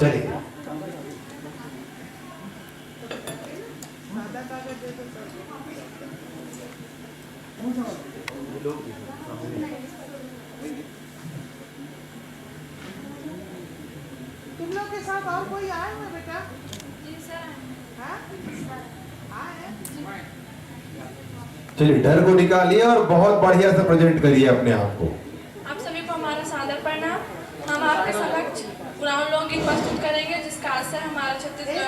चलिए। तुम लोग के साथ और कोई आए हुए बेटा? जी सर। हाँ? आए? चलिए, डर को निकालिए और बहुत बढ़िया से प्रेजेंट करिए अपने आप को। आप सभी को हमारा सादर प्रणाम। हम आपके समक्ष पुराण लोकगीत प्रस्तुत करेंगे जिसका असर हमारा छत्तीसगढ़।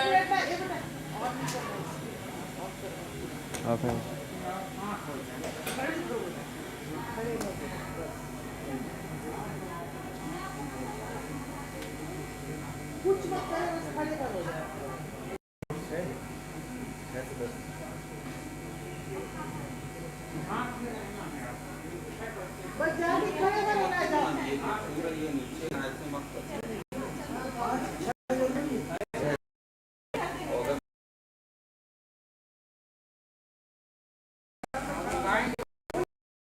कुछ मत करो, बस खड़े करो। बस जाके खड़े करो ना जाओ।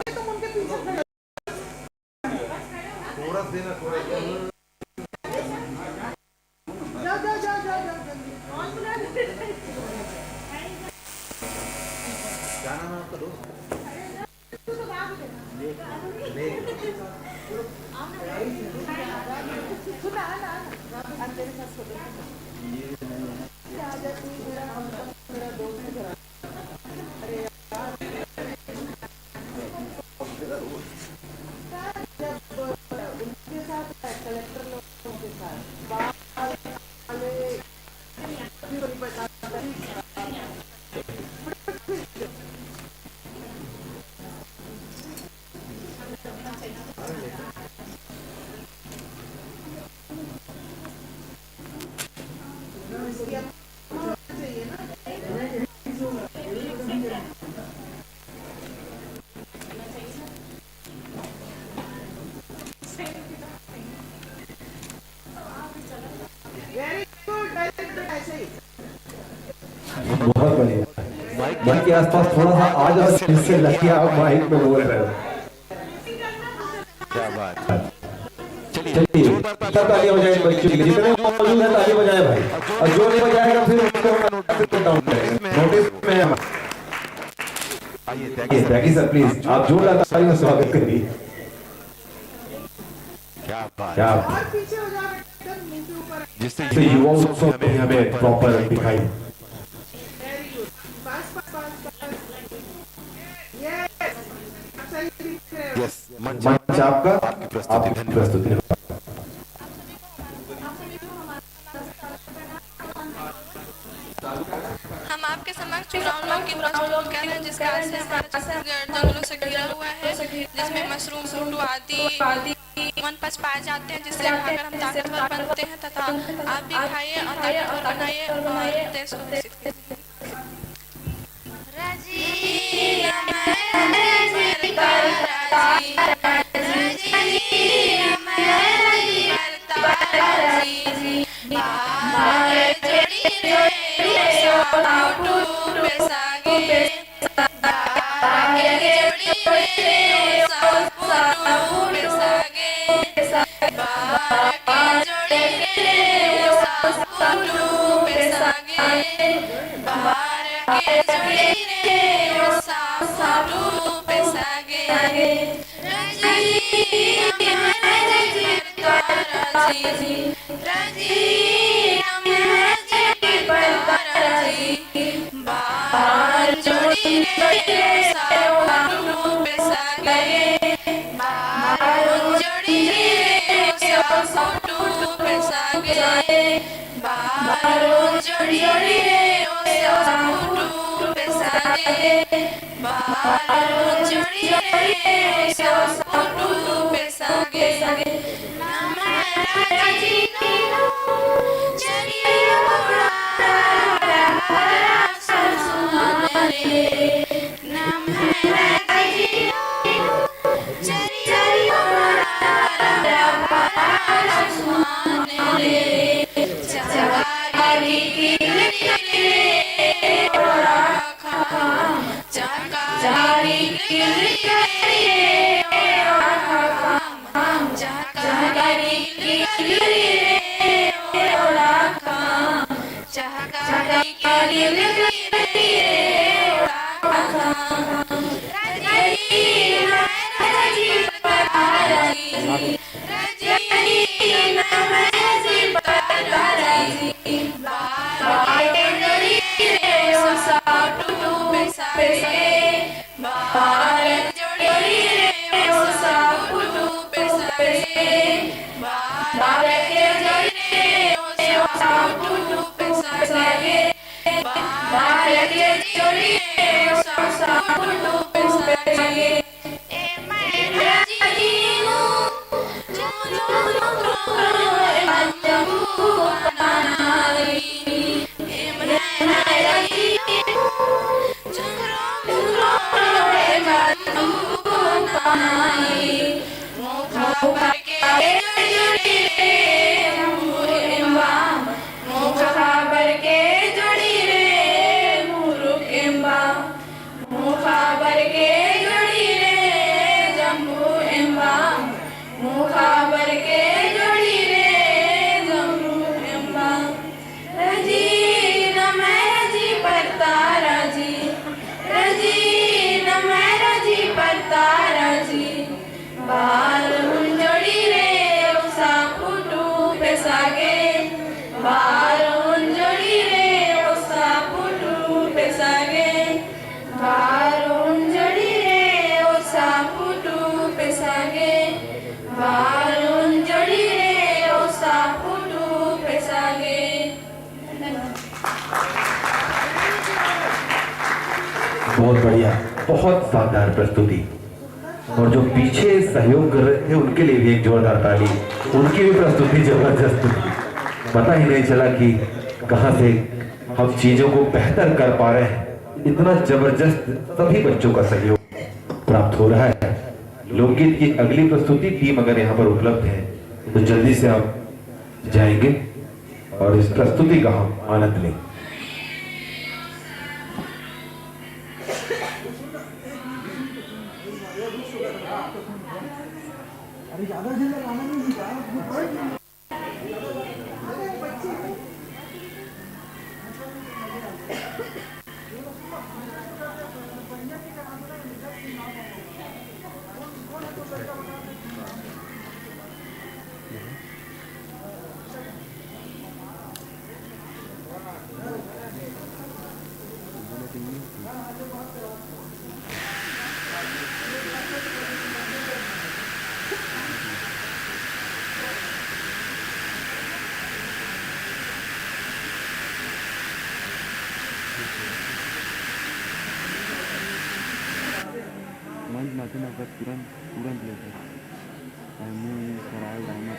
तुम उनके पीछे खड़े थोड़ा देना, थोड़ा जाओ जाओ जाओ जाओ जाओ जल्दी। कौन बुला रहे? क्या नाम है आपका दोस्त? तू तो भाग गया। सुना ना आज तेरे साथ सोते हैं। आज तू मेरा दोस्त है। अरे यार जब उनके साथ कलेक्टर लोगों के साथ वाले बहुत बढ़िया। माइक के आसपास थोड़ा सा आ जाओ, जिससे लगे आप माइक में बोल रहे हो। क्या बात। चलिए, ताली बजाएं बच्चों के लिए। जितने मौजूद हैं ताली बजाएं भाई, और जो नहीं बजाएगा फिर उसको नोटिस डाउन करेंगे। नोटिस में हम आइए त्यागी सर, प्लीज आप जोरदार ताली में स्वागत करिए। क्या बात। क्या और पीछे हो जाओ बेटा, मुंह के ऊपर। जिससे युवा उत्सव में हमें प्रॉपर दिखाई। Very good. बस बस बस बस। यस सही दिख रहे हो। यस मंच मंच आपका, आपकी प्रस्तुति। आपकी प्रस्तुति। हम आपके समक्ष पुराण लोकगीत प्रस्तुत करेंगे जिसका असर हमारा छत्तीसगढ़ जंगलों से घिरा हुआ है, जिसमें मशरूम, फूटू आदि वनस्पति पाए जाते हैं जिससे खाकर हम ताकतवर बनते हैं तथा आप भी खाइए और ताकतवर बनाइए और देश को विकसित कीजिए। बहुत बढ़िया, बहुत शानदार प्रस्तुति। और जो पीछे सहयोग कर रहे थे उनके लिए भी एक जोरदार ताली। उनकी भी प्रस्तुति जबरदस्त थी। पता ही नहीं चला कि कहां से हम चीजों को बेहतर कर पा रहे हैं। इतना जबरदस्त सभी बच्चों का सहयोग प्राप्त हो रहा है। लोकगीत की अगली प्रस्तुति टीम अगर यहाँ पर उपलब्ध है तो जल्दी से आप जाएंगे और इस प्रस्तुति का हम आनंद लें। मंच नाते ना तुरंत लेते मुँह सराय जाना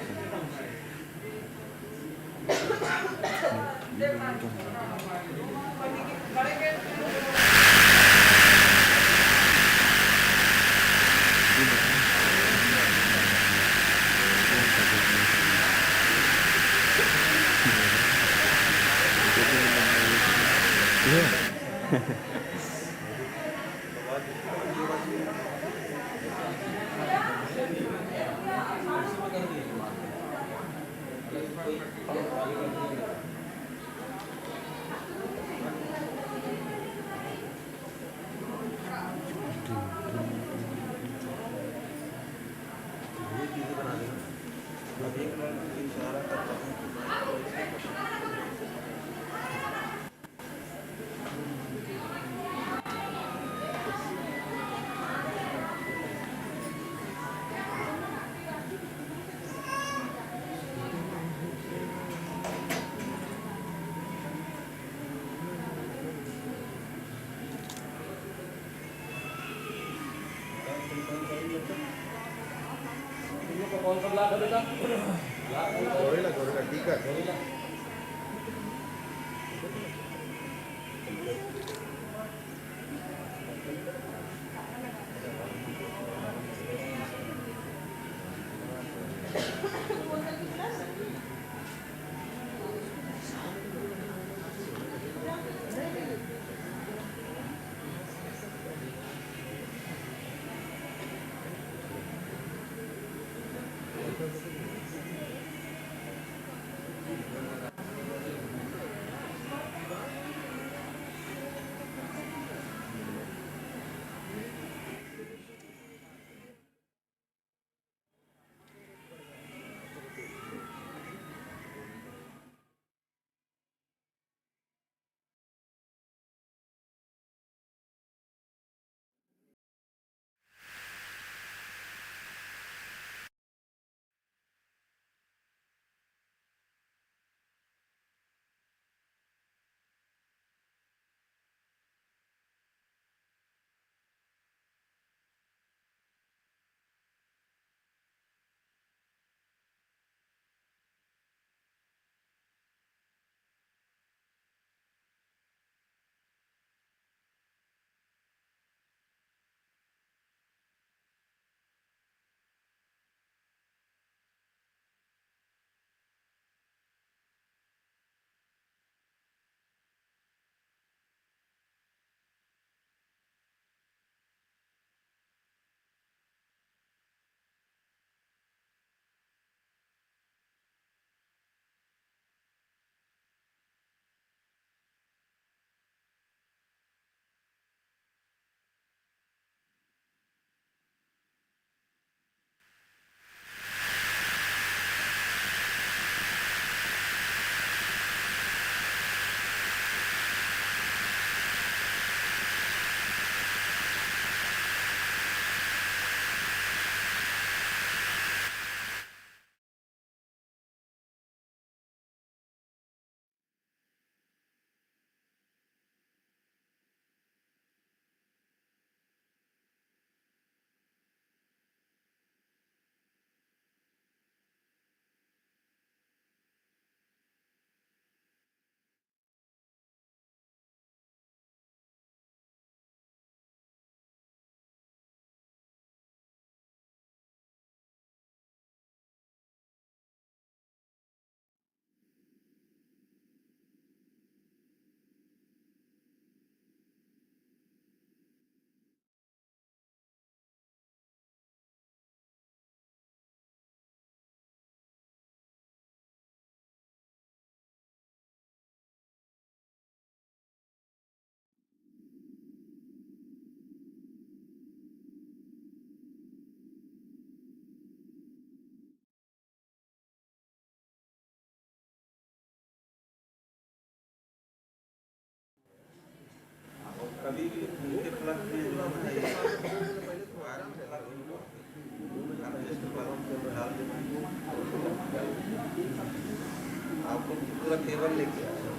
पूरा केबल लेके आया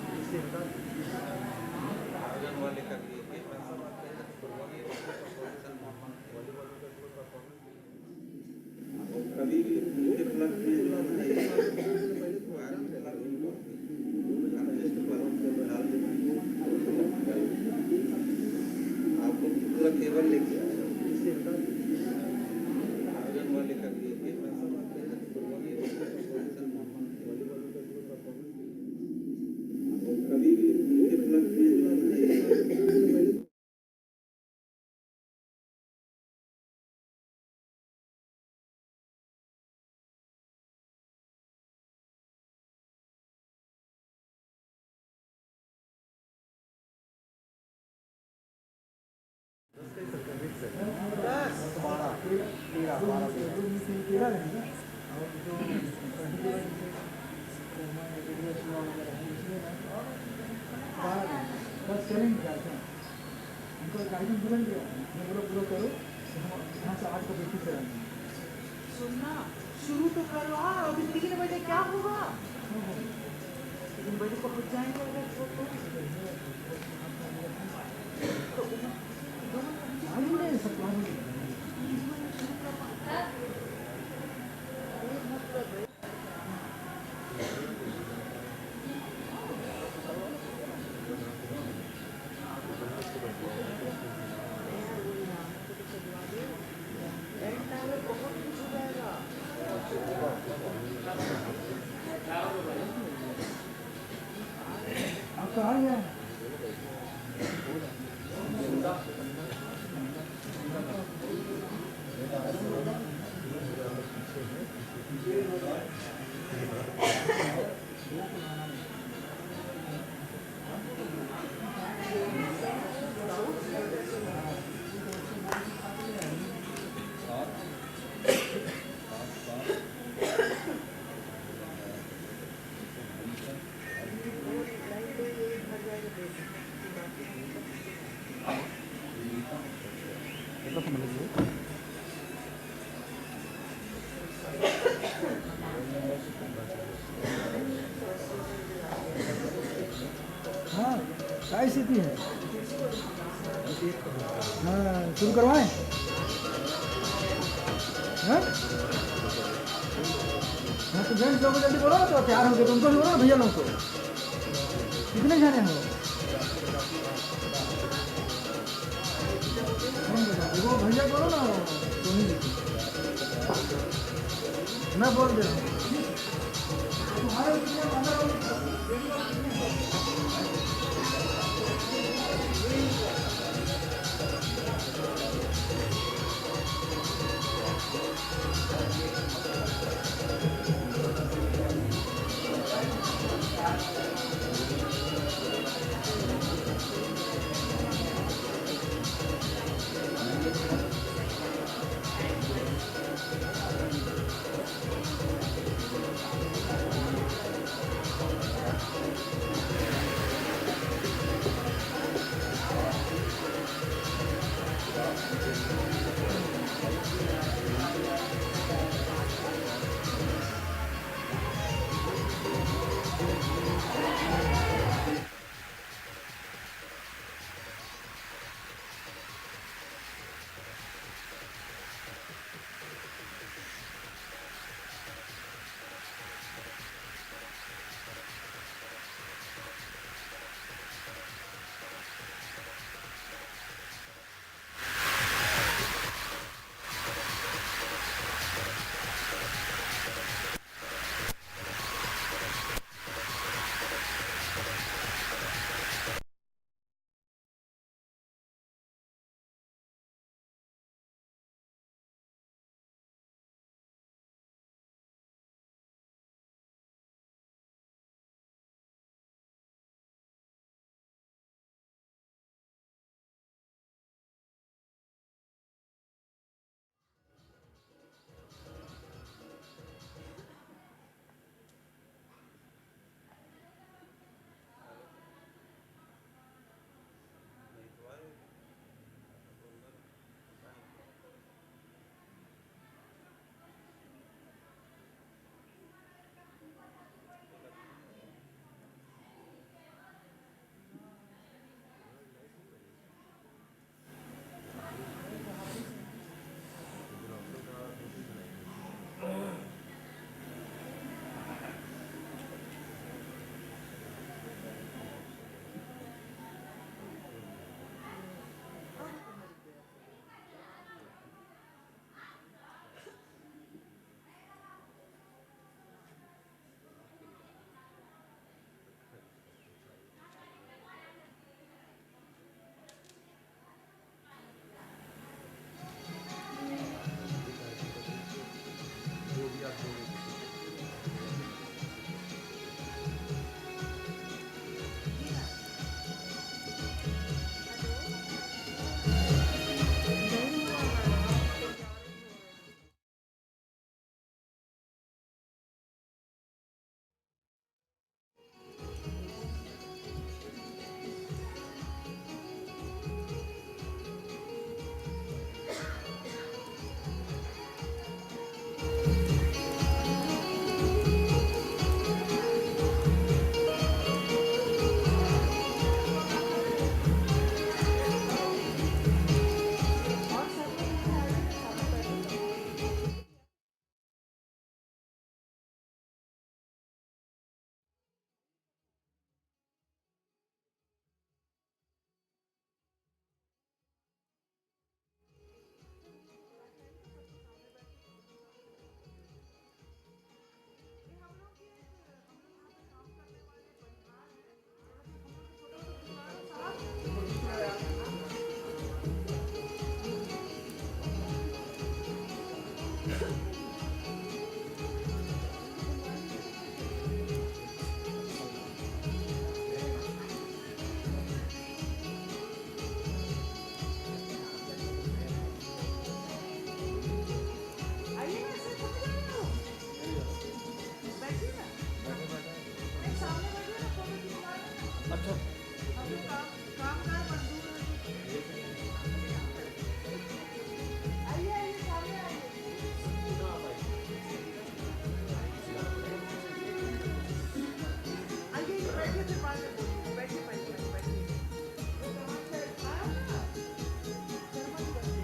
आयरन वाले का भी है कभी भी उनके प्लग में जो है वायरन प्लग डाल देना आपको पूरा केबल लेके आया आयरन वाले का भी है कभी भी उनके प्लग में जो है सुनना शुरू तो करो। अभी 3 बजे क्या होगा? 3 बजे पहुंच जाएंगे अगर क्या स्थिति है? हाँ, शुरू करवाएं? हाँ? हाँ तो जेंट्स लोग जल्दी बोलो तो तैयार हो गए तो उनको भी बोलो ना भैया लोग को। कितने जाने हो? वो भैया बोलो ना सोनी जी को। मैं बोल दे रहा हूँ। तुम्हारे से बात है, बैठिए बैठिए बैठिए। आया ना? शर्मा की बच्ची।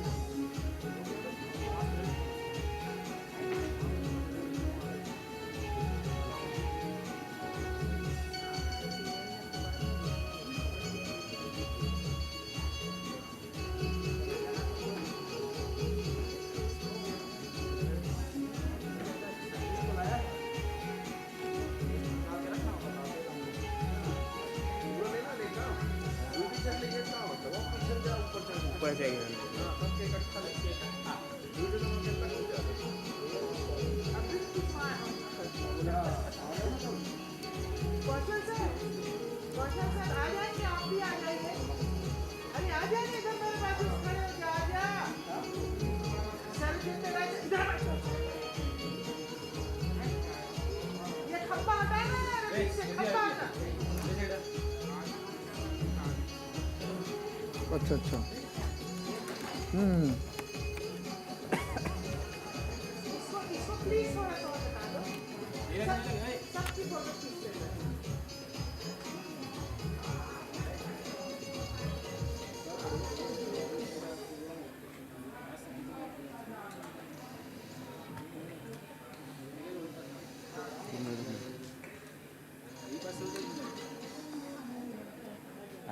ऊपर जाएगा कौशल सर आ जाएंगे, आप भी आ जाइए। अरे आ जाइए इधर मेरे पास खड़े हो जा, आ जा। सर के अंदर इधर बैठो। ये खंबा हटाना यार, अभी से खंबा हटा। अच्छा अच्छा इसको प्लीज थोड़ा सा और बता दो। सबकी फोटो खींच लेना।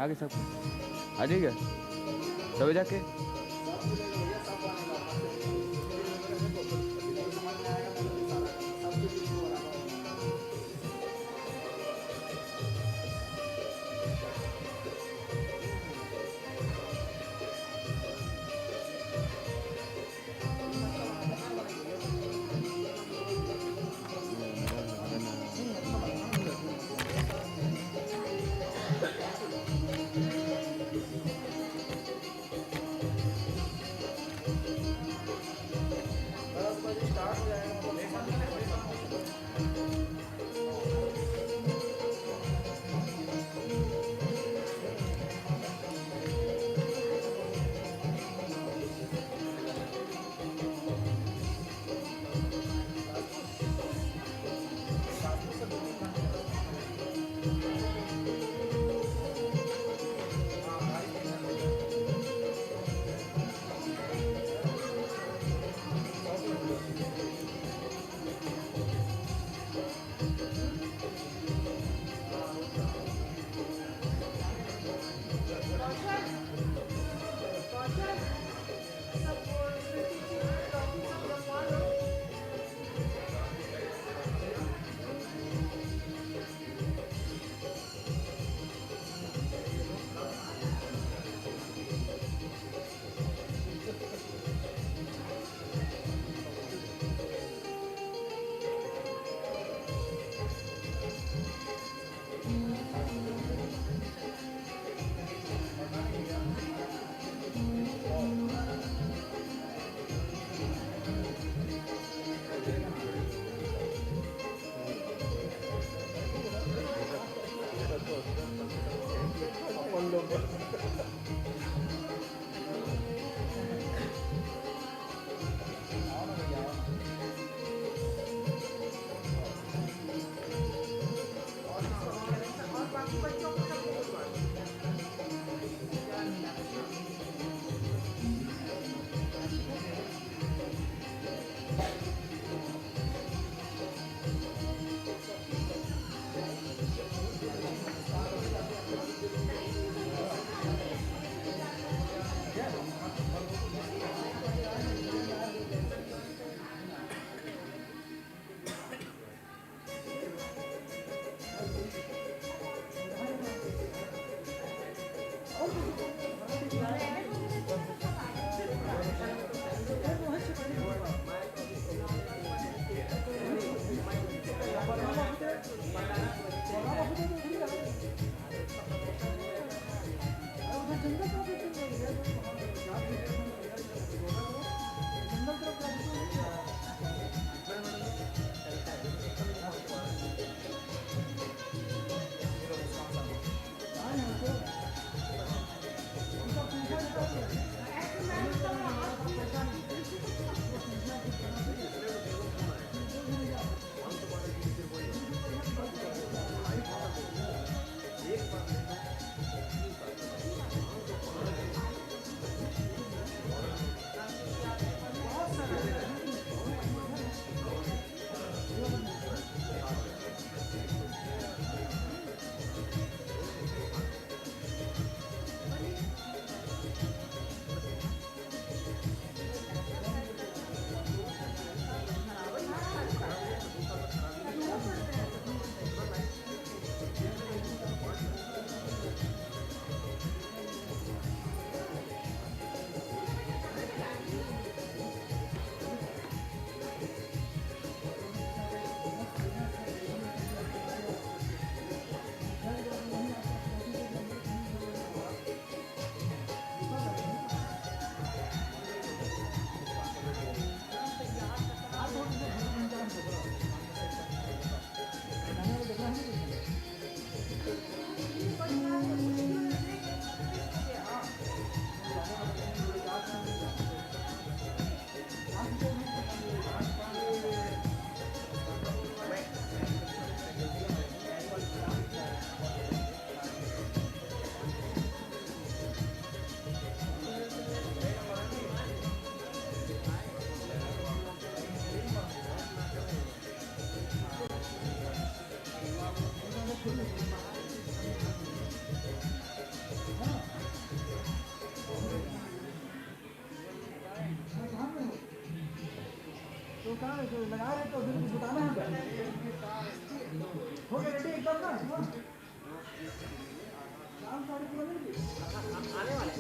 आगे सब आ जाएगा सब जाके तो कहाँ है? तो लगा रहे तो फिर कुछ बताना है क्या? हो गया रेडी एकदम ना? शाम 3:30 बजे आने वाले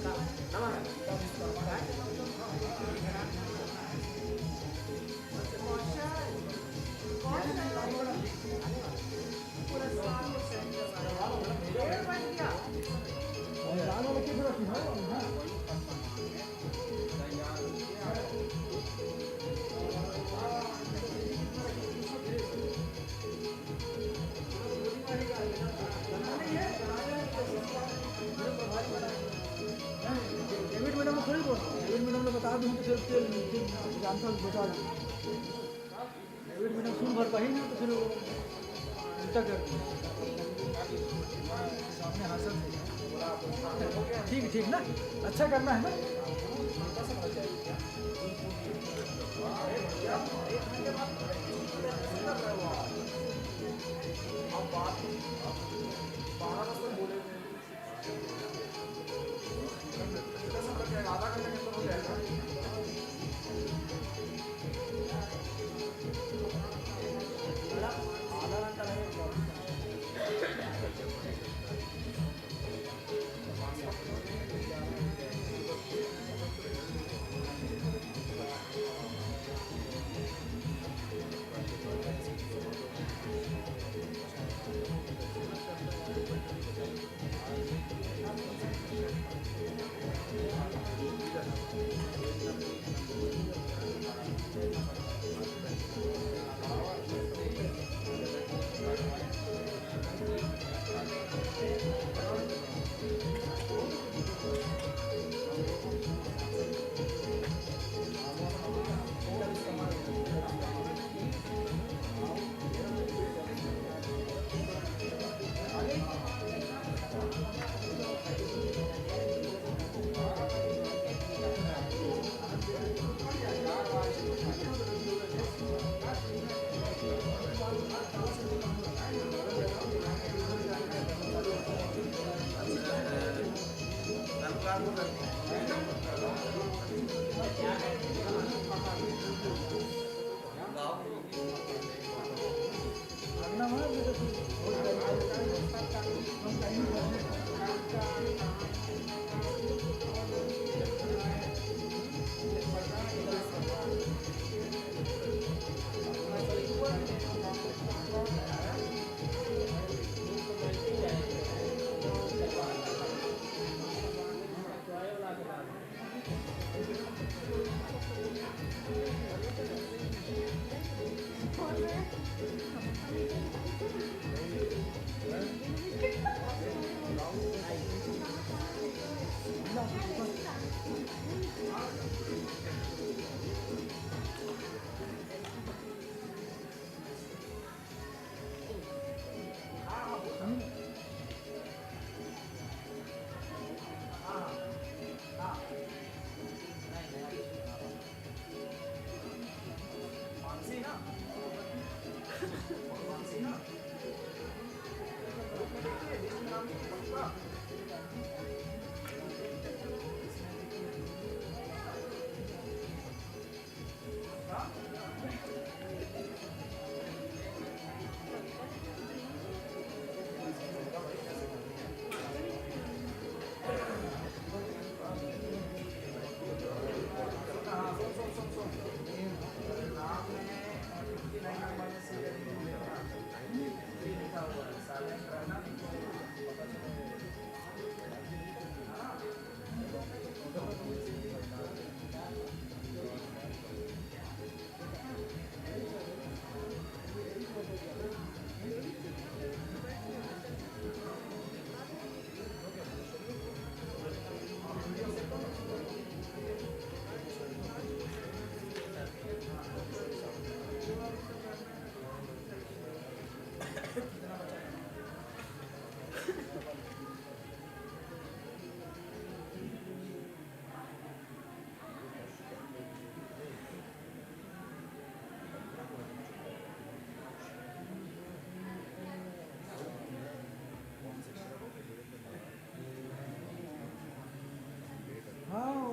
डेविड मैडम को थोड़ी बोल, डेविड मैडम ने बता दूँ तो फिर जानता हूँ बता दूँ। डेविड मैडम सुन भर पाई ना तो फिर वो उल्टा कर सामने हासिल ठीक ठीक ना, अच्छा करना है ना।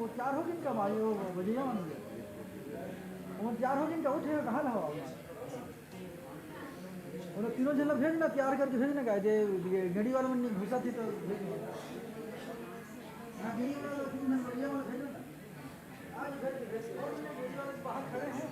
वो 4 हो दिन का भाई वो बजिया मान गया वो 4 हो दिन का उठे कहाँ ना हो और तीनों जन भेजना तैयार करके भेजना का जे गड़ी वाला में घुसा थी तो भेजना गड़ी वाला 3 जन बजिया वाला भेजना आज भेज और गड़ी वाले बाहर खड़े हैं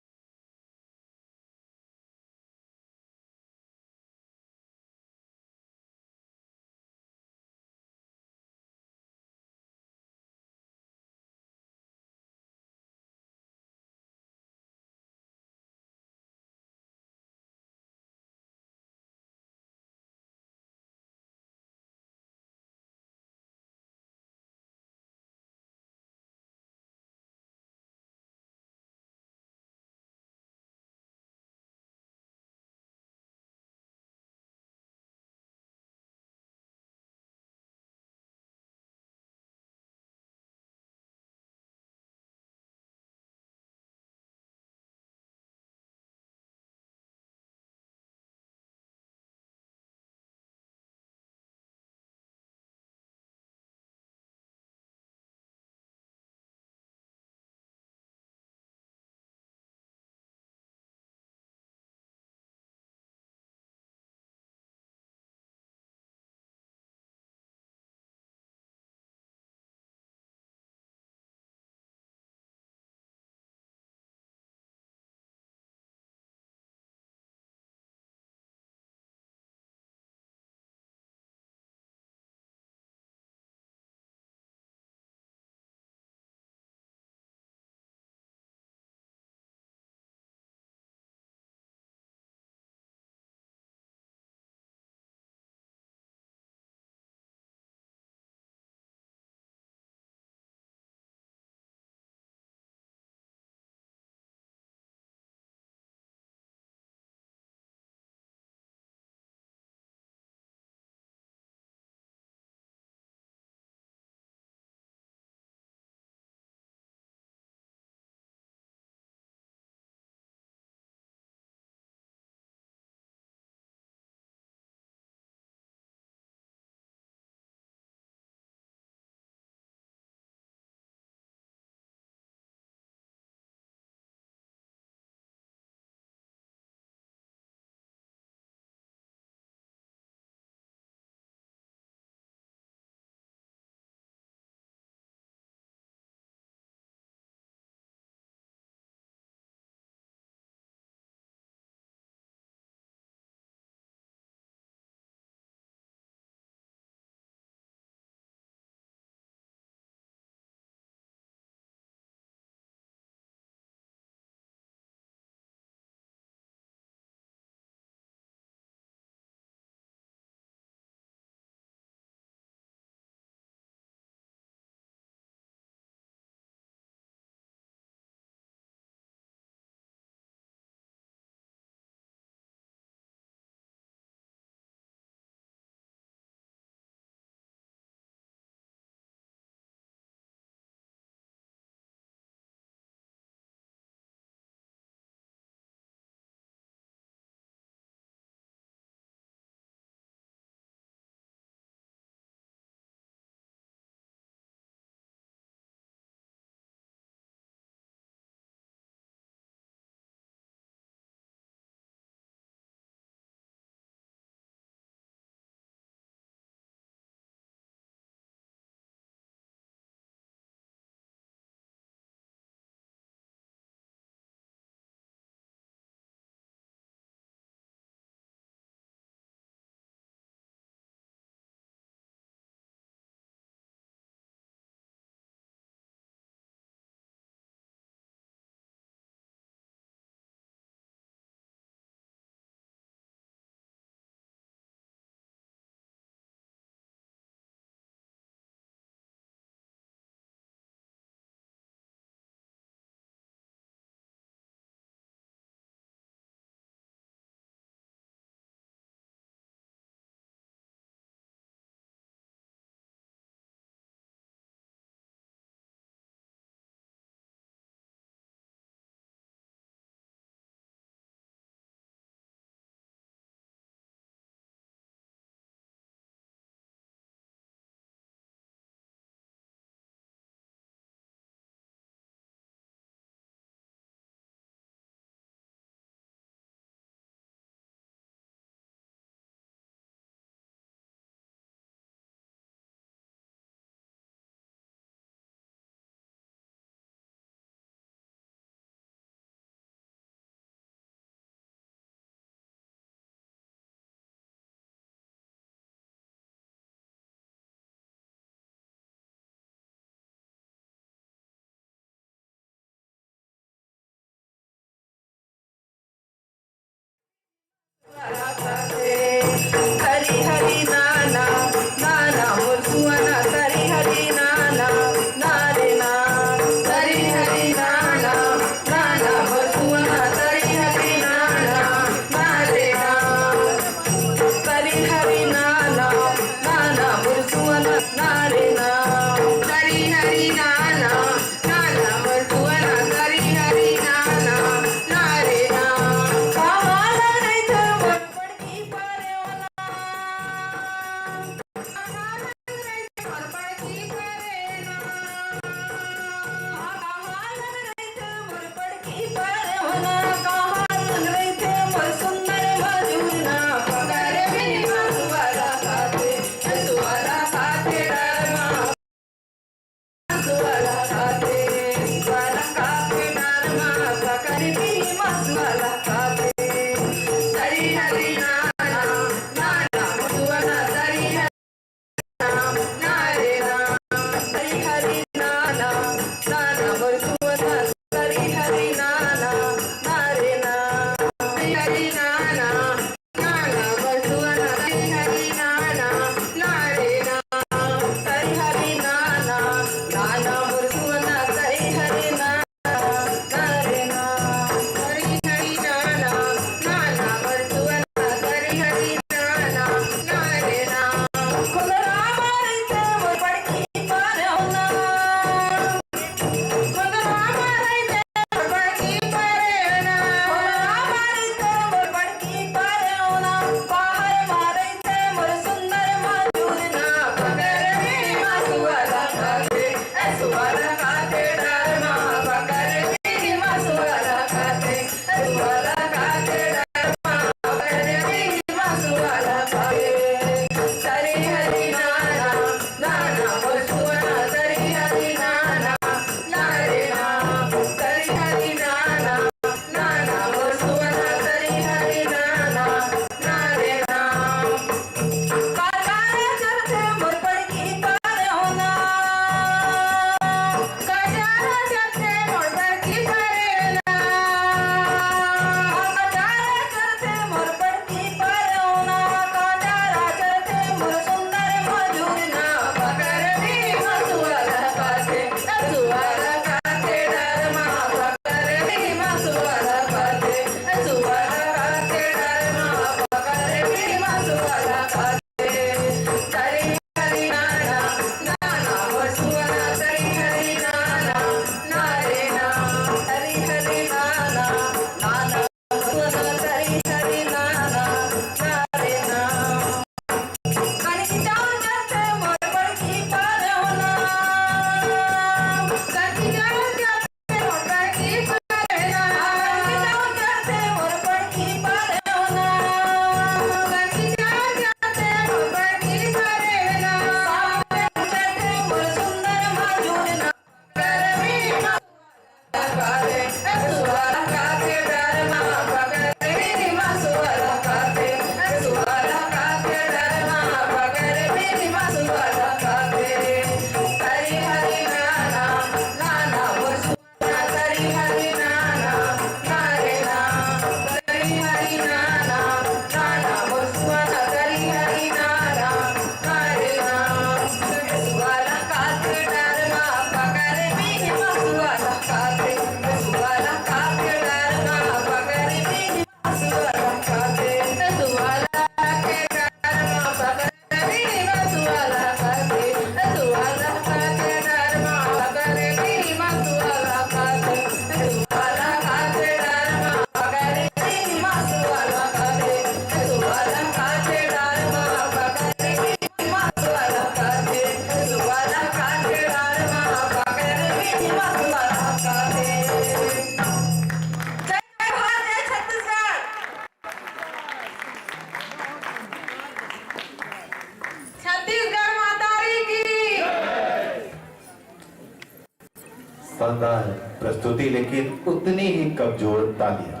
शानदार प्रस्तुति, लेकिन उतनी ही कमजोर तालियां।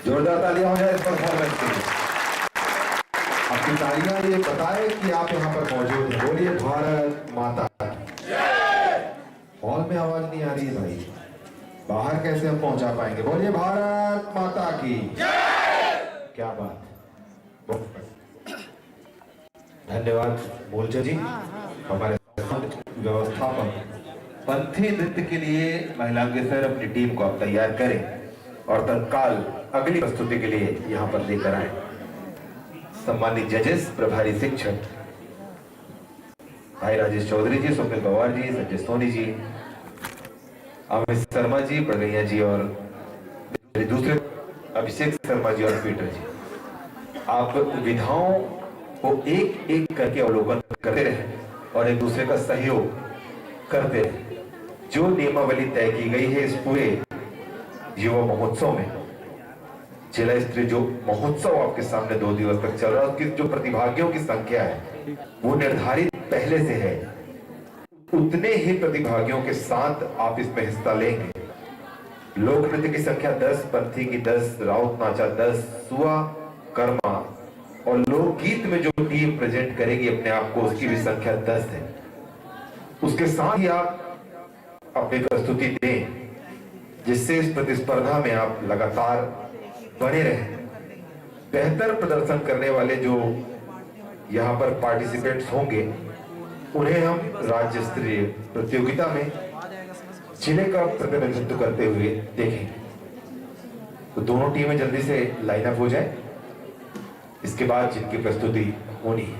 जोरदार तालियां हो जाए इस परफॉर्मेंस के लिए। आपकी तालियां ये बताए कि आप यहाँ पर मौजूद हैं। बोलिए भारत माता की। हॉल में आवाज नहीं आ रही है भाई, बाहर कैसे हम पहुंचा पाएंगे? बोलिए भारत माता की। क्या बात है, धन्यवाद मूलचंद जी, हमारे व्यवस्थापक। पंथी नृत्य के लिए महिलांगे सर अपनी टीम को आप तैयार करें और तत्काल अगली प्रस्तुति के लिए यहाँ पर लेकर आए। सम्मानित जजेस, प्रभारी शिक्षक भाई राजेश चौधरी जी, सुमित पवार जी, संजय सोनी जी, अमित शर्मा जी, प्रगैया जी और दूसरे अभिषेक शर्मा जी और पीटर जी, आप विधाओं को एक एक करके अवलोकन करते रहे और एक दूसरे का सहयोग करते रहे। जो नियमावली तय की गई है इस पूरे युवा महोत्सव में, जिला स्तरीय जो महोत्सव आपके सामने 2 दिवस तक चल रहा है, उसकी जो प्रतिभागियों की संख्या है वो निर्धारित पहले से है। उतने ही प्रतिभागियों के साथ आप इसमें हिस्सा लेंगे। लोक नृत्य की संख्या 10, पंथी की 10, राउत नाचा 10, सुआ, कर्मा और लोकगीत में जो टीम प्रेजेंट करेगी अपने आप को, उसकी भी संख्या 10 है। उसके साथ ही आप अपनी प्रस्तुति दें जिससे इस प्रतिस्पर्धा में आप लगातार बने रहें। बेहतर प्रदर्शन करने वाले जो यहाँ पर पार्टिसिपेंट्स होंगे उन्हें हम राज्य स्तरीय प्रतियोगिता में जिले का प्रतिनिधित्व करते हुए देखेंगे। तो दोनों टीमें जल्दी से लाइन अप हो जाए, इसके बाद जिनकी प्रस्तुति होनी है,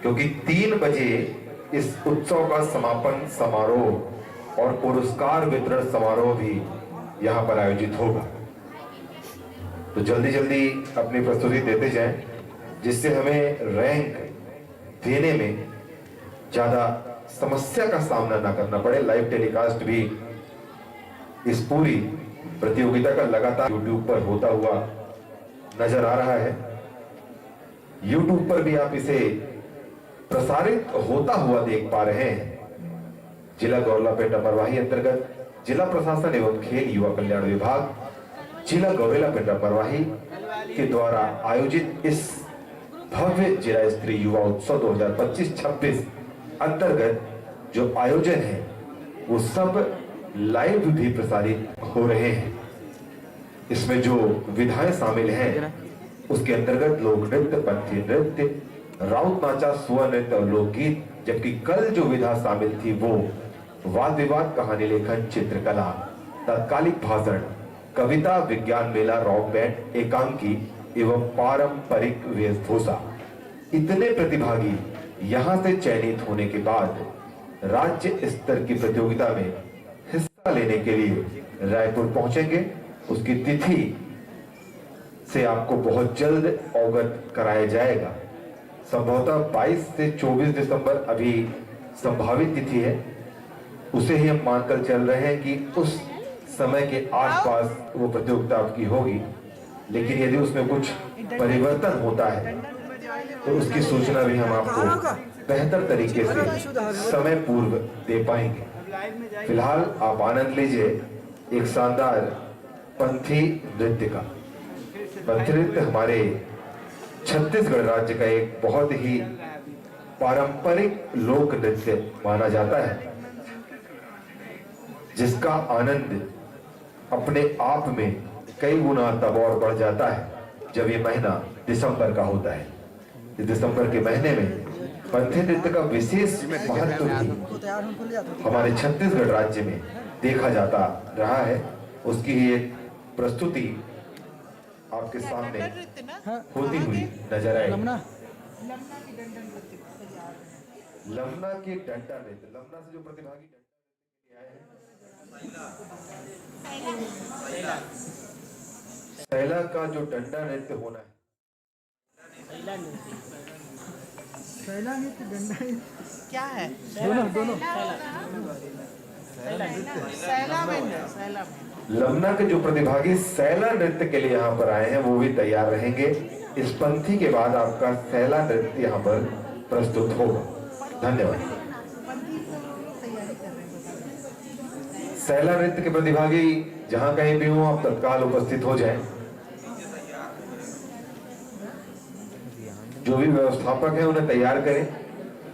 क्योंकि 3 बजे इस उत्सव का समापन समारोह और पुरस्कार वितरण समारोह भी यहाँ पर आयोजित होगा। तो जल्दी जल्दी अपनी प्रस्तुति देते जाएं, जिससे हमें रैंक देने में ज्यादा समस्या का सामना ना करना पड़े। लाइव टेलीकास्ट भी इस पूरी प्रतियोगिता का लगातार YouTube पर होता हुआ नजर आ रहा है। YouTube पर भी आप इसे प्रसारित होता हुआ देख पा रहे हैं। जिला गौरलापेट अमरवाही अंतर्गत जिला प्रशासन एवं खेल युवा कल्याण विभाग जिला गौरेलापेट अमरवाही के द्वारा आयोजित इस भव्य जिला स्तरीय युवा उत्सव 2025-26 अंतर्गत जो आयोजन है वो सब लाइव भी प्रसारित हो रहे हैं। इसमें जो विधाएं शामिल हैं उसके अंतर्गत लोक नृत्य, पंथी नृत्य, राउत नाचा, सुआ नृत्य और लोकगीत, जबकि कल जो विधा शामिल थी वो वाद विवाद, कहानी लेखन, चित्रकला, तत्कालिक भाषण, कविता, विज्ञान मेला, रॉक बैंड, एकांकी एवं पारंपरिक वेशभूषा। इतने प्रतिभागी यहां से चयनित होने के बाद राज्य स्तर की प्रतियोगिता में हिस्सा लेने के लिए रायपुर पहुंचेंगे। उसकी तिथि से आपको बहुत जल्द अवगत कराया जाएगा। संभवतः 22 से 24 दिसंबर अभी संभावित तिथि है, उसे ही हम मानकर चल रहे हैं कि उस समय के आसपास वो प्रतियोगिता आपकी होगी। लेकिन यदि उसमें कुछ परिवर्तन होता है तो उसकी सूचना भी हम आपको बेहतर तरीके से समय पूर्व दे पाएंगे। फिलहाल आप आनंद लीजिए एक शानदार पंथी नृत्य का। पंथी नृत्य हमारे छत्तीसगढ़ राज्य का एक बहुत ही पारंपरिक लोक नृत्य माना जाता है, जिसका आनंद अपने आप में कई गुना तब और बढ़ जाता है जब ये महीना दिसंबर का होता है। इस दिसंबर के महीने में पंथी नृत्य का विशेष महत्व भी हमारे छत्तीसगढ़ राज्य में देखा जाता रहा है। उसकी ही एक प्रस्तुति आपके सामने होती हुई नजर आएगी। लमना की डंडा नृत्य, लमना से जो प्रतिभागी आए हैं, सैला का जो डंडा नृत्य होना है, सैला नृत्य, डंडा क्या है? दोनों सैला में लमना के जो प्रतिभागी सैला नृत्य के लिए यहाँ पर आए हैं वो भी तैयार रहेंगे। इस पंथी के बाद आपका सैला नृत्य यहाँ पर प्रस्तुत होगा। धन्यवाद। सैला नृत्य के प्रतिभागी जहां कहीं भी हो आप तत्काल उपस्थित हो जाएं। जो भी व्यवस्थापक है उन्हें तैयार करें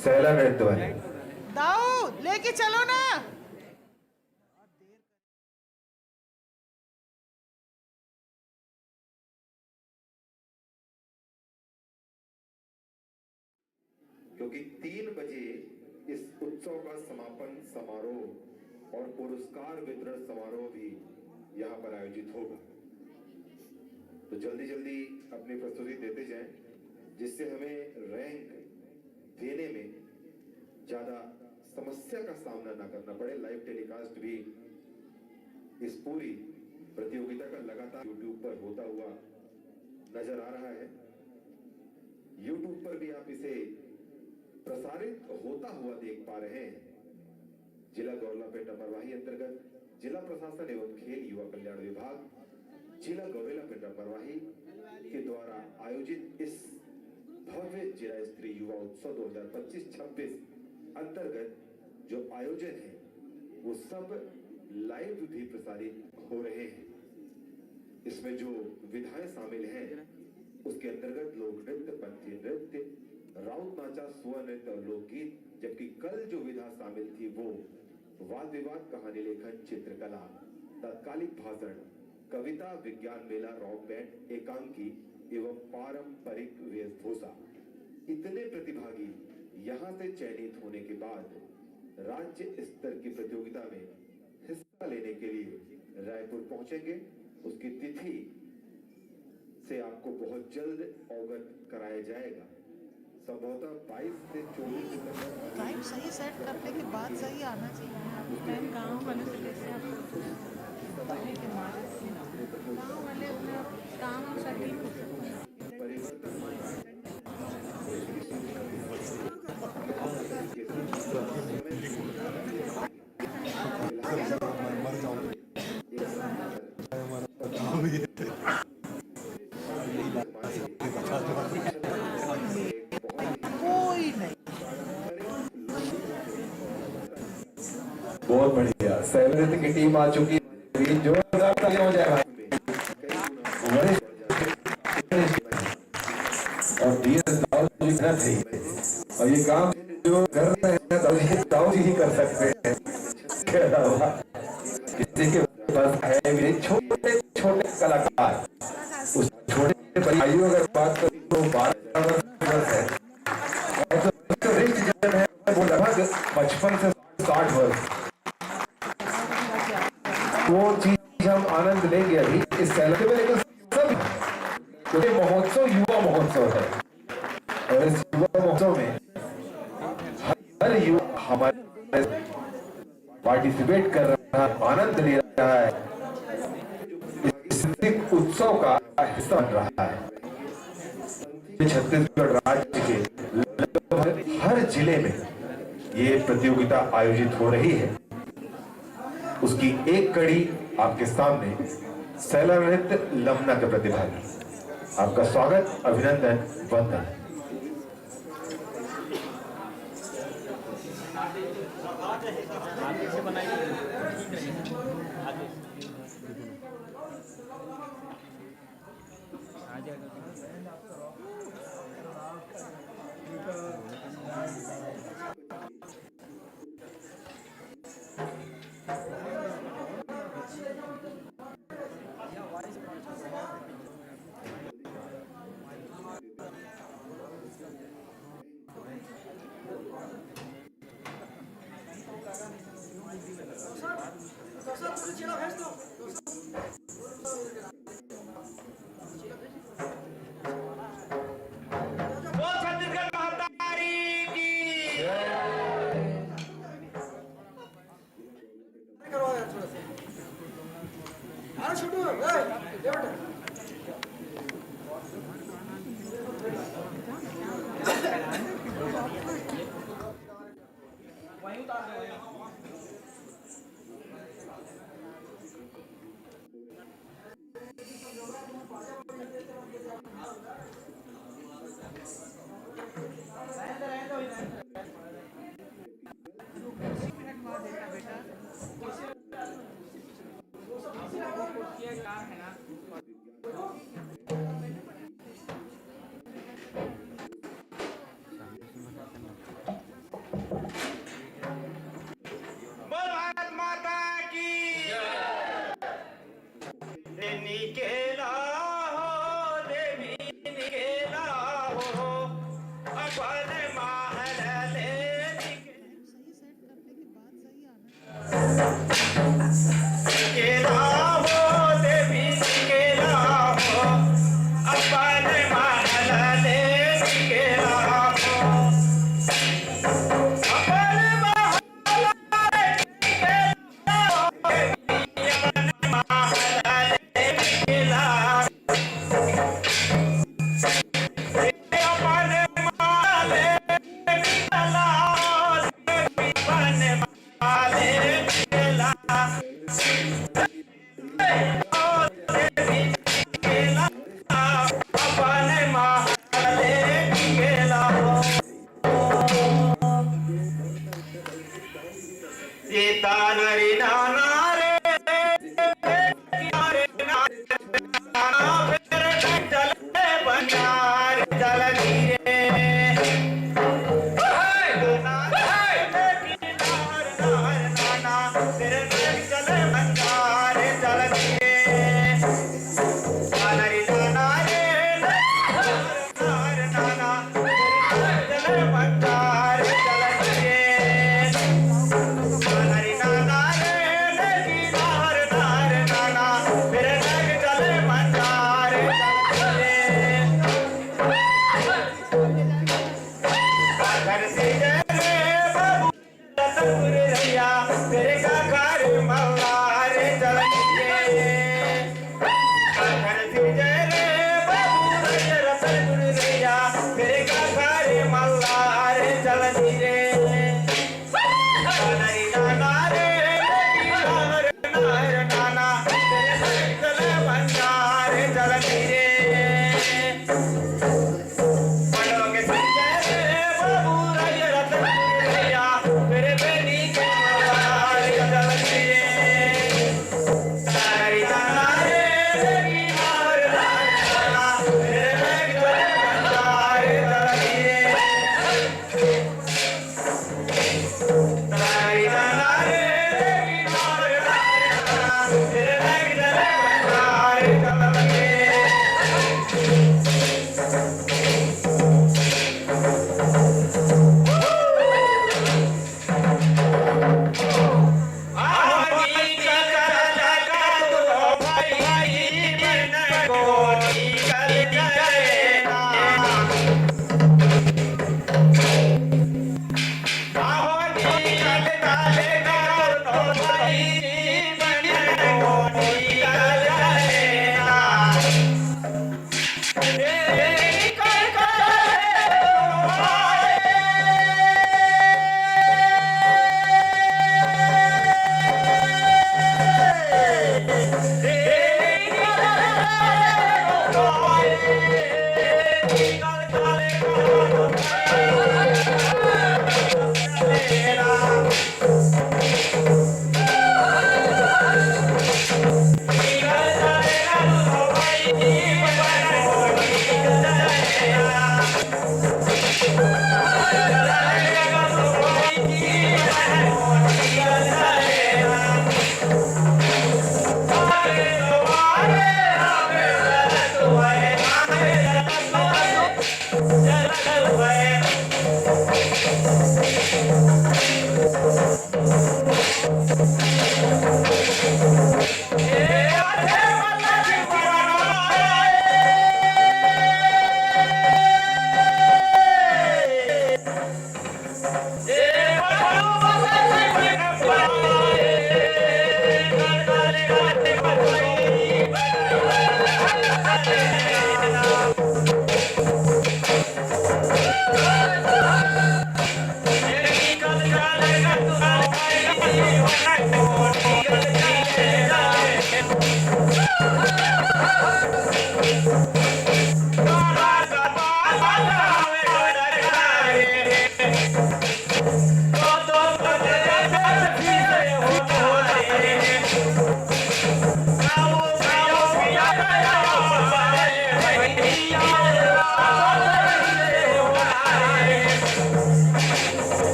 सैला नृत्य वाले। दाऊ लेके चलो ना। क्योंकि 3 बजे इस उत्सव का समापन समारोह और पुरस्कार वितरण समारोह भी यहाँ पर आयोजित होगा। तो जल्दी जल्दी अपनी प्रस्तुति देते जाएं, जिससे हमें रैंक देने में ज्यादा समस्या का सामना ना करना पड़े। लाइव टेलीकास्ट भी इस पूरी प्रतियोगिता का लगातार YouTube पर होता हुआ नजर आ रहा है। YouTube पर भी आप इसे प्रसारित होता हुआ देख पा रहे हैं। जिला गौरलापेट मरवाही अंतर्गत जिला प्रशासन एवं खेल युवा कल्याण विभाग जिला गौरेलापेट मरवाही के द्वारा आयोजित इस भव्य जिला स्तरीय युवा उत्सव 2025-26 अंतर्गत जो आयोजन है वो सब लाइव भी प्रसारित हो रहे हैं। इसमें जो विधाएं शामिल हैं उसके अंतर्गत लोक नृत्य, पंथी नृत्य, राउत नाचा, स्व नृत्य और लोकगीत, जबकि कल जो विधा शामिल थी वो वाद विवाद, कहानी लेखन, चित्रकला, तत्कालिक भाषण, कविता, विज्ञान मेला, रॉक बैंड, एकांकी एवं पारंपरिक वेशभूषा। इतने प्रतिभागी यहाँ से चयनित होने के बाद राज्य स्तर की प्रतियोगिता में हिस्सा लेने के लिए रायपुर पहुंचेंगे। उसकी तिथि से आपको बहुत जल्द अवगत कराया जाएगा। संभवतः 22 से 24 सितंबर। टाइम सही सेट करने के बाद सही आना चाहिए। टाइम गाँव वाले से कैसे आपको गाँव वाले काम सटीक हो कोई नहीं। बहुत बढ़िया, सैला नृत्य की टीम आ चुकी है। जोरदार तालियां हो जाए भाई। और और ये काम जो कर रहे हैं दाऊ जी ही कर सकते हैं। इसके अलावा किसी के पास है भी छोटे छोटे कलाकार। उस छोटे भाइयों अगर बात करूं तो 12 वर्ष है और जो रिक्त जन है वो लगभग 55 से 60 वर्ष। वो चीज हम आनंद लेंगे अभी इस सैला में, लेकिन सब क्योंकि महोत्सव युवा महोत्सव है और इस युवा महोत्सव में हर युवा हमारे पार्टिसिपेट कर रहा है, आनंद ले रहा है, इस उत्सव का हिस्सा बन रहा है। छत्तीसगढ़ राज्य के लगभग हर जिले में ये प्रतियोगिता आयोजित हो रही है। उसकी एक कड़ी आपके सामने सैला नृत्य लमना के प्रतिभागी। आपका स्वागत, अभिनंदन, वंदन।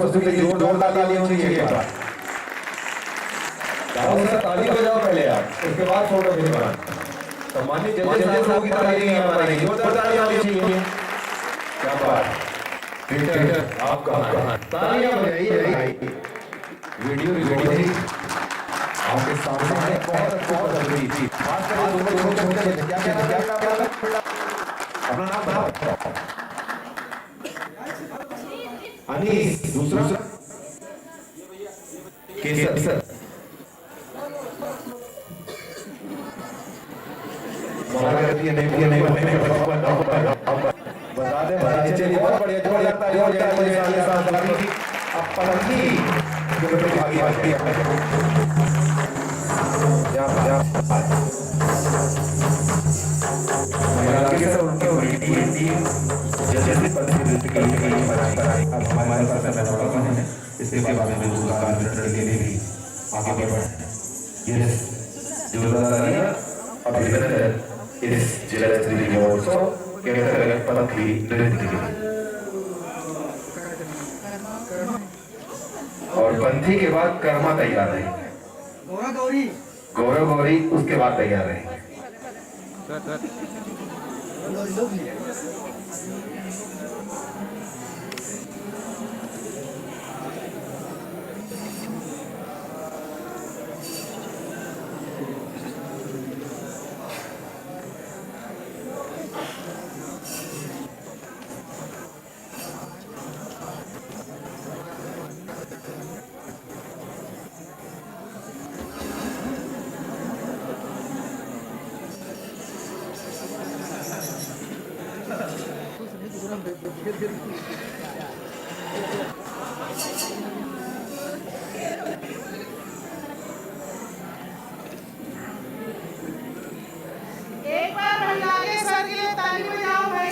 उसके लिए जोरदार ताली होनी चाहिए। ताली बजाओ पहले आप, उसके बाद फोटो खिंचवाना। सम्मानित जजेस साहब की ताली नहीं हमारी, जोरदार ताली होनी चाहिए। क्या बात, आप कहाँ तालियां बजाइए। वीडियो आपके सामने बहुत जरूरी थी। बात करें क्या अपना नाम बताओ। अनीस, दूसरा केसर, नहीं बता दे। चलिए बहुत बढ़िया, जोरदार ताली हो जाए। अब पलंगी इसके बाद में के लिए भी आगे बढ़े। अभिनंदन इस जिला स्तरीय महोत्सव के अंतर्गत पदक भी पंथी के बाद कर्मा तैयार है, गौरा गौरी गौरव गौरी उसके बाद तैयार है। गौरी लोग भी एक बार महिला के सर के लिए ताली बजाओ भाई।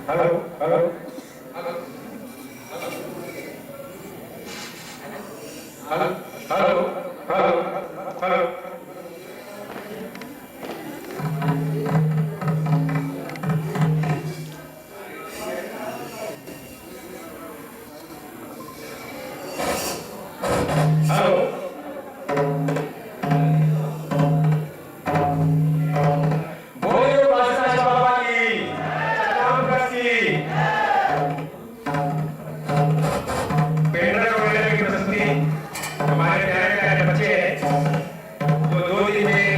Hello hello hello hello hello hello हमारे प्यारे प्यारे बच्चे हैं जो 2 दिन में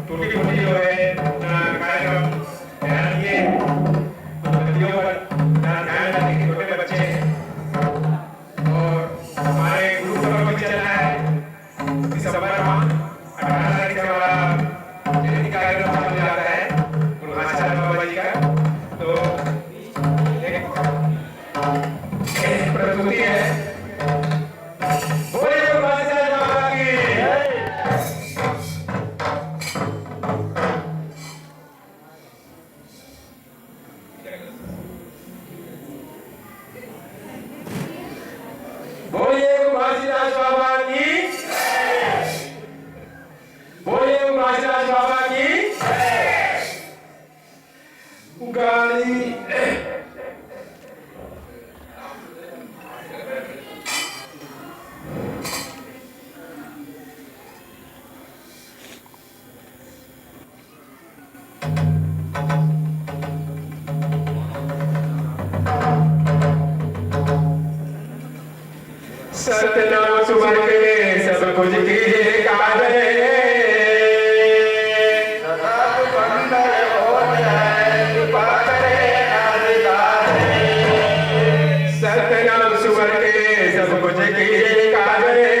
टूटी फूटी जो है कार्यक्रम तैयार किए, उन गतियों पर ध्यान रखने के छोटे बच्चे हैं। और हमारे ग्रुप का भी चल रहा है दिसंबर में 18 तारीख से हमारा जयंती कार्यक्रम चालू हो जाता है गुरुभाषा बाबा जी का। तो एक प्रस्तुति है सतनाम सुमर के सब कुछ कीजिए काजे, सतनाम सुमर के सब कुछ कीजिए काजे,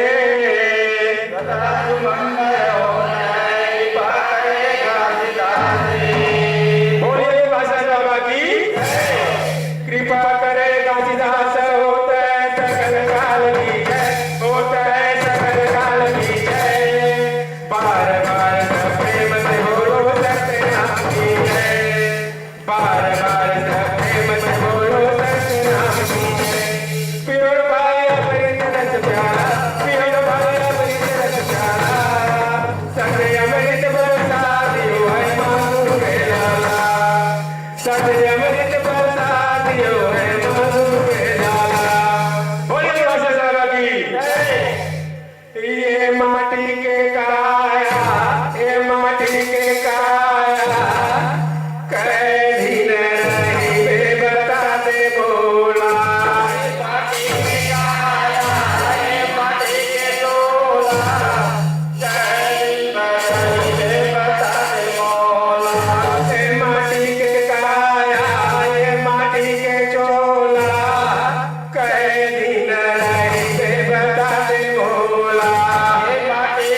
बोलिए भाषा बाबा की कृपा करे गाजीदास होता है सकल काल की जय, होता है सकल काल की जय। बार बार सब प्रेम से बोलो सत्यनाम की जय, बार बार सब प्रेम से बोलो सत्यनाम की जय। प्योर भाई अपने रस प्यारा, प्योर भाई अपने रस प्यारा, सत्य अमृत बरसा दियो है मांगू के लाला, सत्य अमृत बरसा दियो है मांगू के लाला। बोलिए भाषा सारा की ये माटी के काया, ये माटी के काया, कहीं न रही बेबता दे बोला। माटी के काया, ये माटी के डोला, कहीं न रही बेबता दे बोला। ये माटी के काया, ये माटी के चोला, कहीं न रही बेबता दे बोला। ये माटी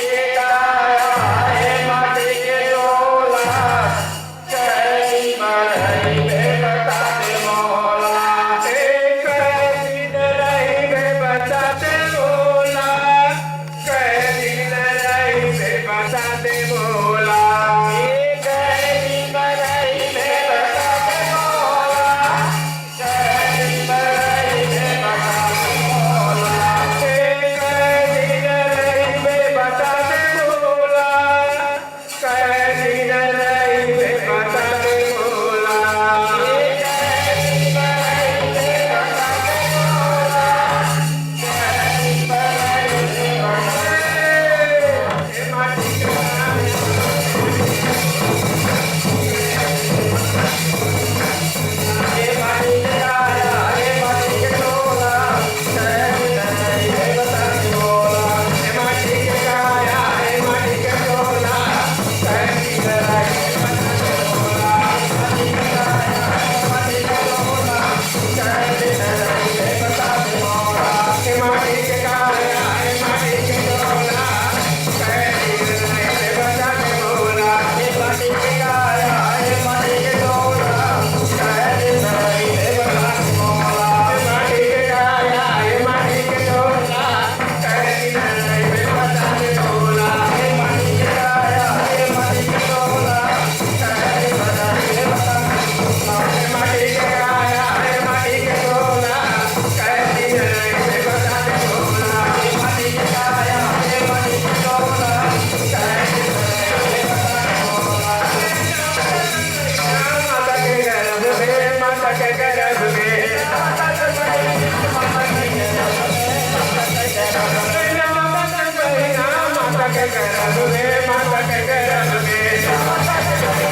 गर्भ में माता के गर्भ में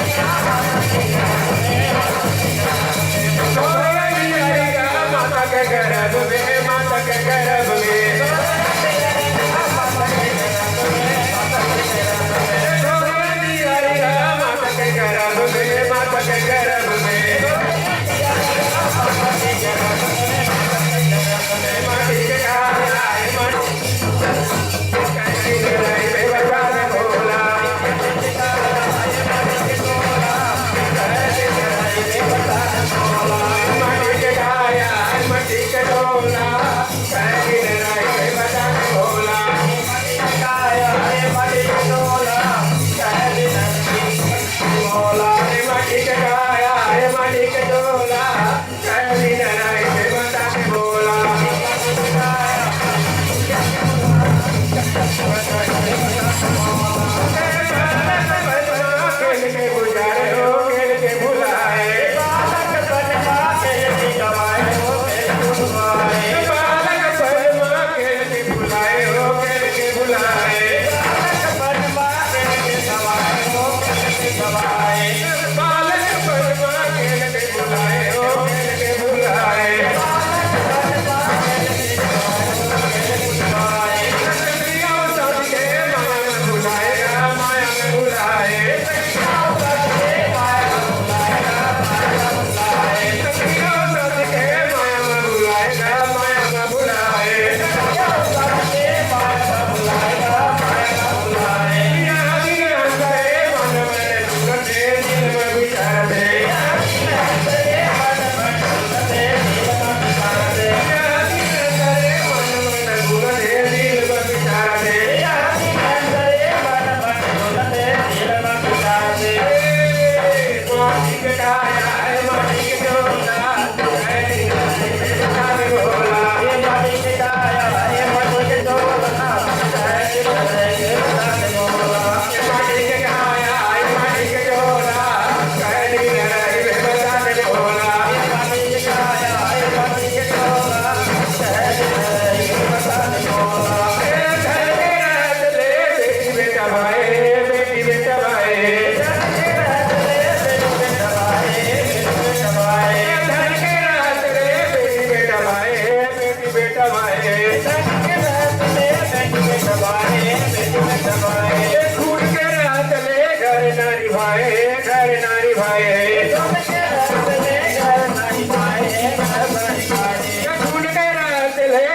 सोहराई आएगा माता के गर्भ में माता के गर्भ में सोहराई आएगा माता के गर्भ में माता के गर्भ में माटी के काया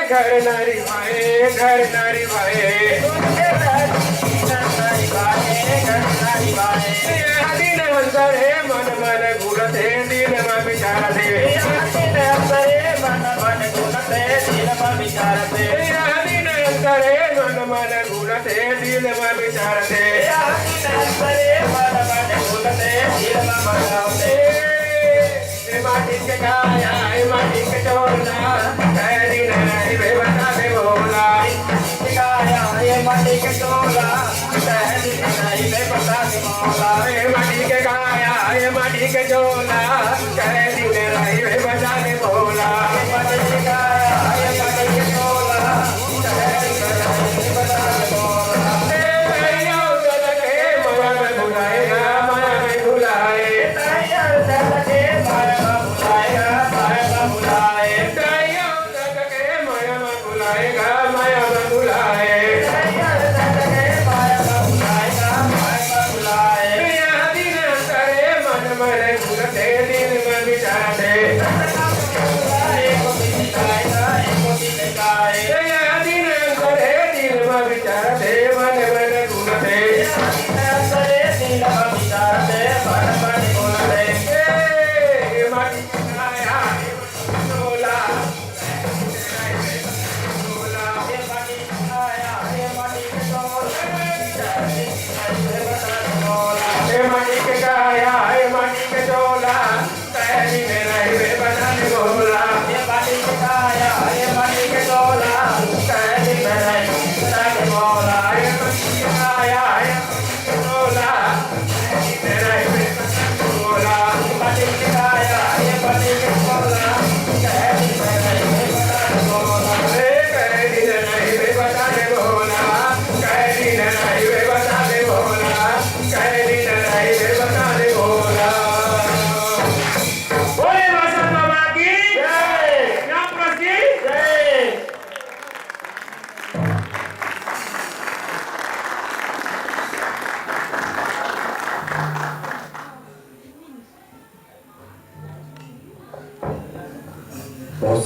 घर नारी भाई घर नारी भाई दिन अंतरे मन मन घुलते दिल में विचारते दिन अंतरे मन मन घुलते दिल में विचारते दिन अंतरे मन मन घुलते दिल में विचारते दिन अंतरे मन मन घुलते दिल में विचारते माटी के काया माटी के चोला कैदी नहीं वे बता दे बोला काया ये माटी के चोला कैदी नहीं वे बता दे बोला माटी के काया ये माटी के चोला कैदी नहीं वे बता दे बोला माटी के काया ये माटी के चोला कैदी नहीं वे बता दे बोला तैया उधर के माया में भुलाएगा माया में भुलाए तैया उधर के माया दिल में विचारते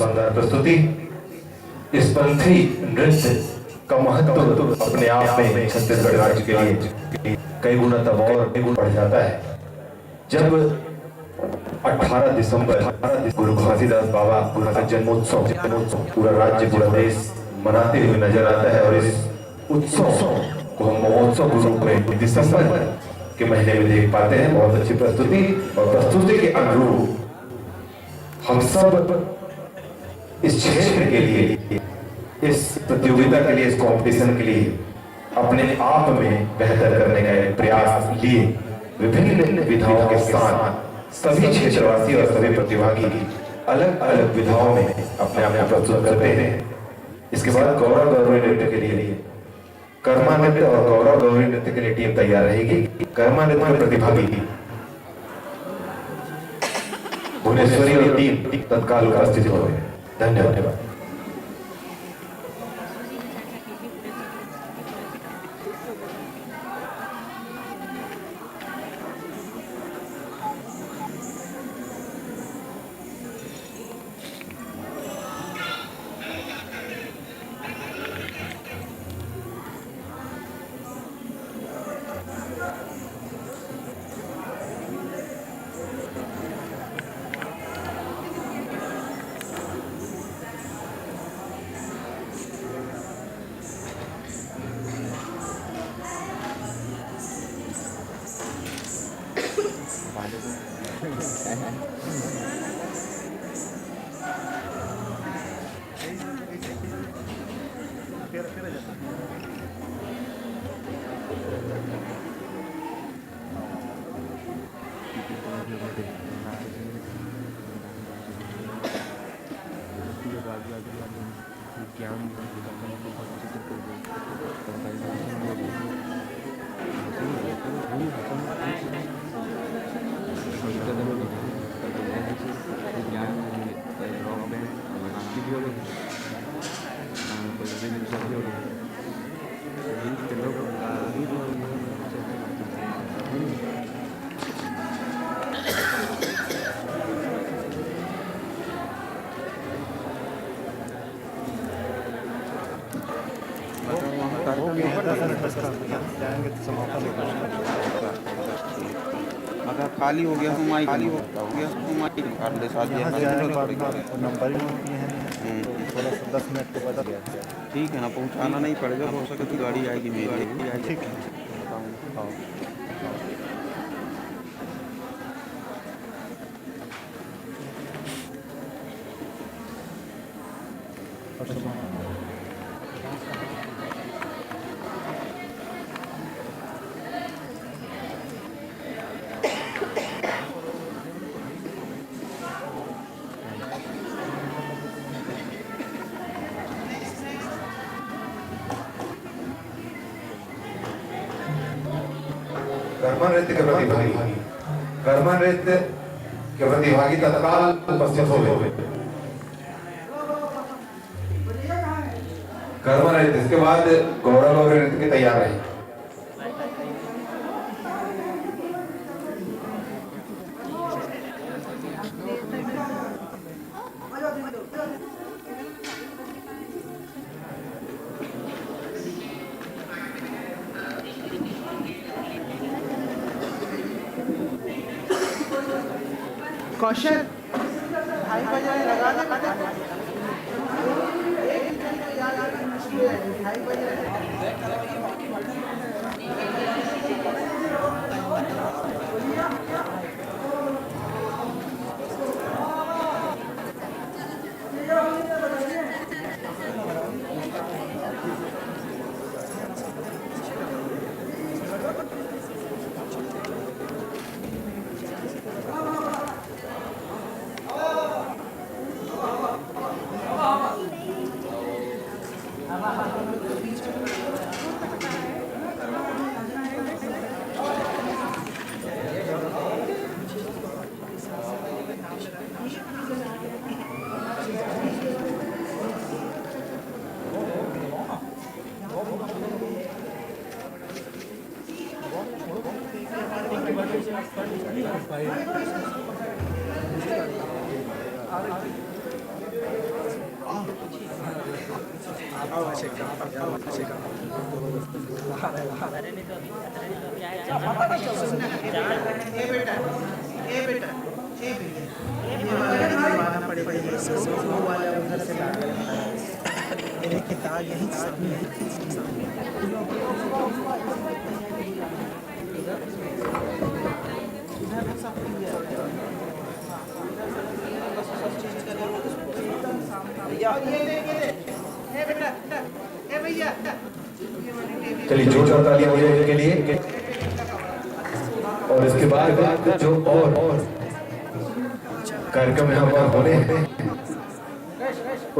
शानदार प्रस्तुति। इस पंथी नृत्य का महत्व अपने आप में छत्तीसगढ़ राज्य के लिए कई गुना तब और बढ़ जाता है जब 18 दिसंबर गुरु घासीदास बाबा का जन्मोत्सव पूरा राज्य पूरा देश मनाते हुए नजर आता है। और इस उत्सव को हम महोत्सव के रूप में दिसंबर के महीने में देख पाते हैं। बहुत अच्छी प्रस्तुति और प्रस्तुति के अनुरूप हम सब इस क्षेत्र के लिए, इस प्रतियोगिता के लिए, इस कंपटीशन के लिए अपने आप में बेहतर करने का प्रयास लिए विभिन्न विधाओं के साथ सभी क्षेत्रवासी और सभी प्रतिभागी अलग अलग विधाओं में अपने आप को प्रस्तुत करते हैं। इसके बाद गौरव गौरवी नृत्य के लिए कर्मा नृत्य और गौरव गौरवी नृत्य के लिए टीम तैयार रहेगी। कर्मा नृत्य में प्रतिभागी भुवनेश्वरी और टीम तत्काल उपस्थित हो गए। धन्यवाद। अगर खाली हो गया तो माइक खाली हो गया तो माइक काट ले साथ नंबर ही थोड़ा सा 10 मिनट के बाद ठीक है ना, पहुंचाना नहीं पड़ेगा। हो सके तो गाड़ी आएगी मेरी। ठीक है। हाँ कर्मा नृत्य के प्रतिभागी तत्काल उपस्थित हो गए। कर्मा नृत्य, इसके बाद गौरव गौरवी नृत्य की तैयार रहे। कौशल ढाई बजे लगा दे ढाई बजे ए बेटा ए बेटा ए भैया ये वाला पड़ेगा वो वाला उधर से ला मेरे किताब यही सब चलिए जोरदार तालियां हो जाए इनके लिए। और इसके बाद जो और कार्यक्रम यहाँ पर होने हैं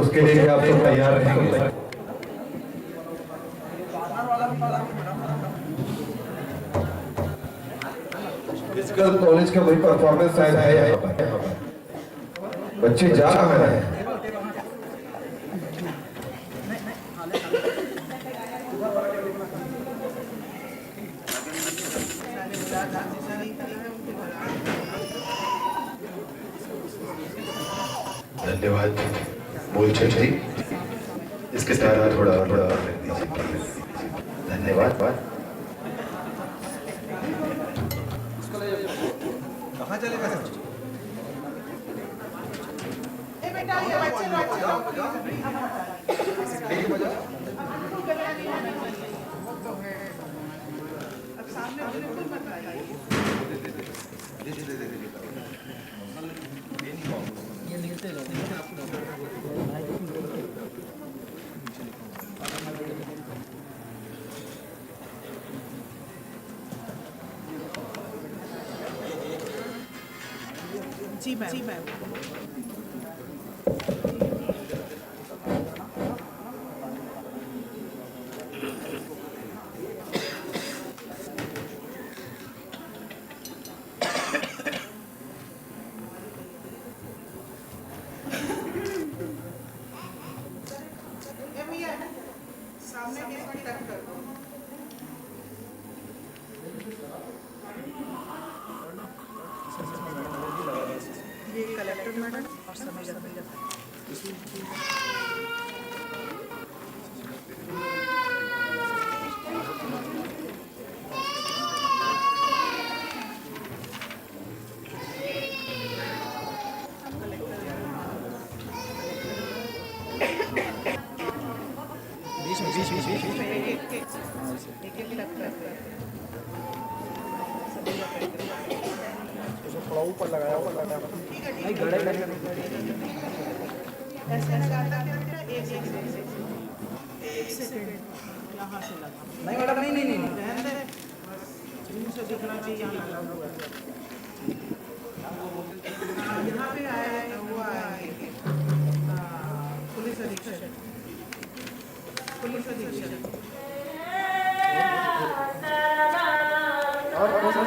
उसके लिए आप सब तैयार रहेंगे। फिजिकल कॉलेज का वही परफॉर्मेंस शायद है यहाँ पर। बच्चे जा रहे हैं। धन्यवाद। बोल चाहिए इसके साथ थोड़ा कर दीजिए। धन्यवाद। कहाँ चलेगा सर? बेटा ये बच्चे अब सामने बिल्कुल मत आइए। जी मैम। सामने के टक कर दो। ये कलेक्टर मैडम और समय थोड़ा ऊपर लगाया नहीं घड़े ऐसे लगाता एक सेकंड यहाँ से लगा नहीं मैडम नहीं रहने दे मुंह से दिखना चाहिए यहाँ लगा हुआ है यहाँ पे आया है हुआ है पुलिस अधीक्षक और कौन सा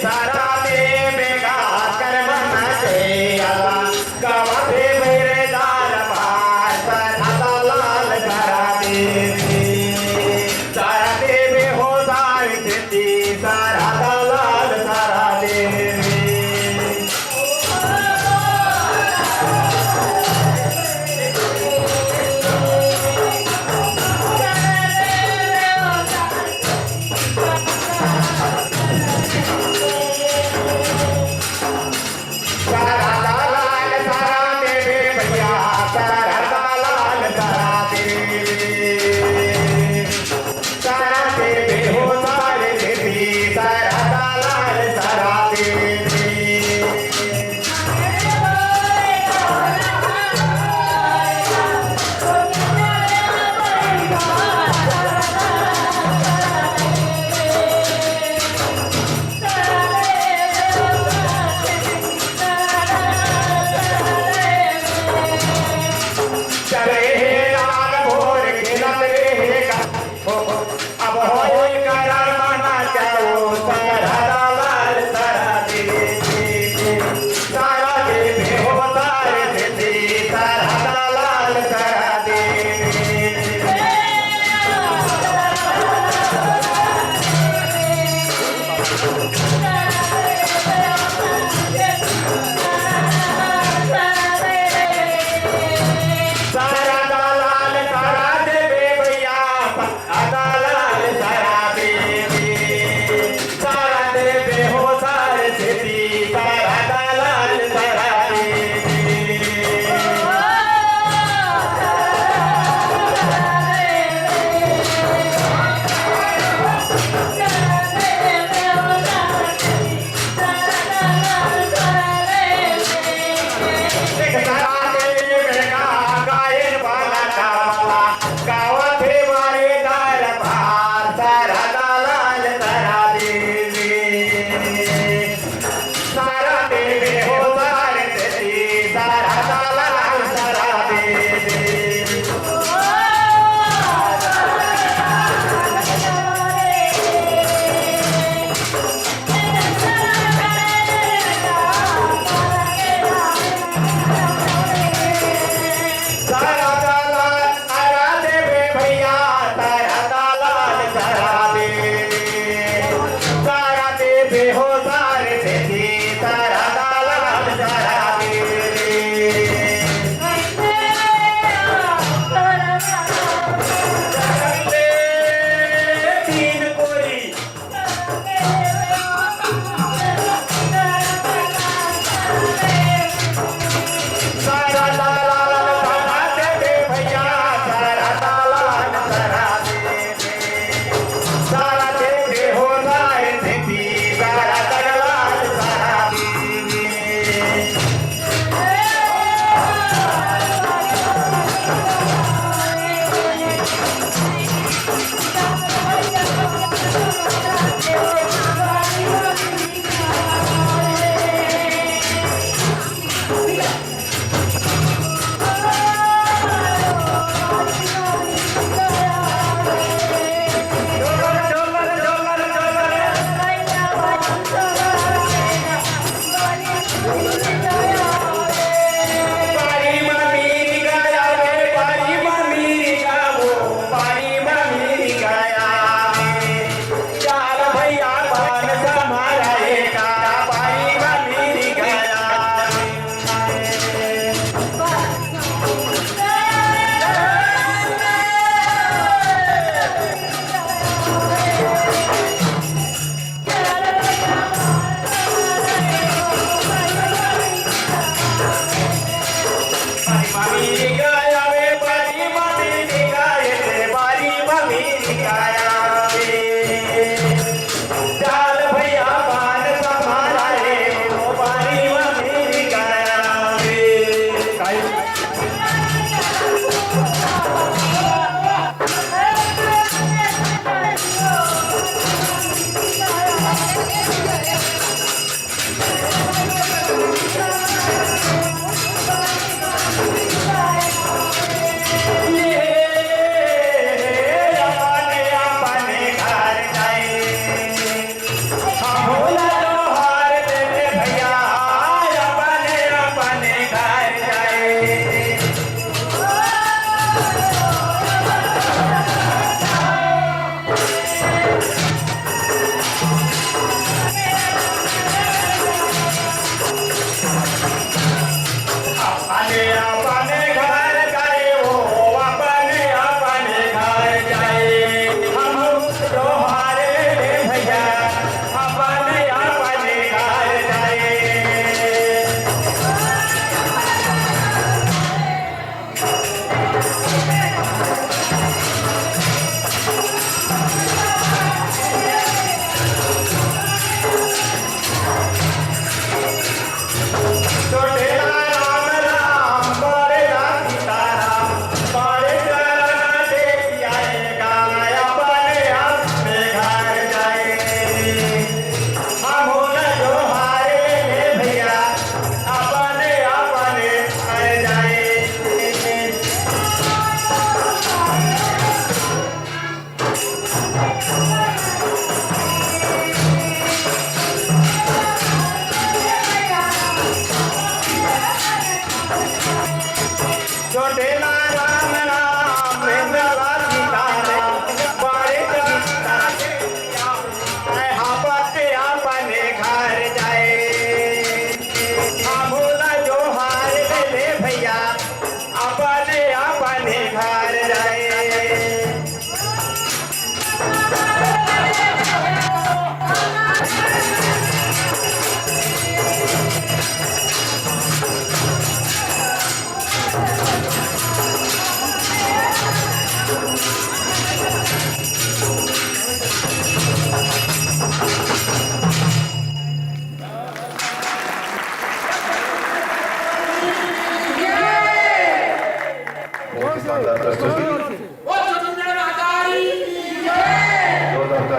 सारा दे बेकार कर्म मचे आला गवाते मेरे दार पार सदा लाल करा दे सारा देवे हो सारी सिद्धि सारा लाल सारा देवी सारा लाल सारा देवी भैया सारा लाल सारा देवी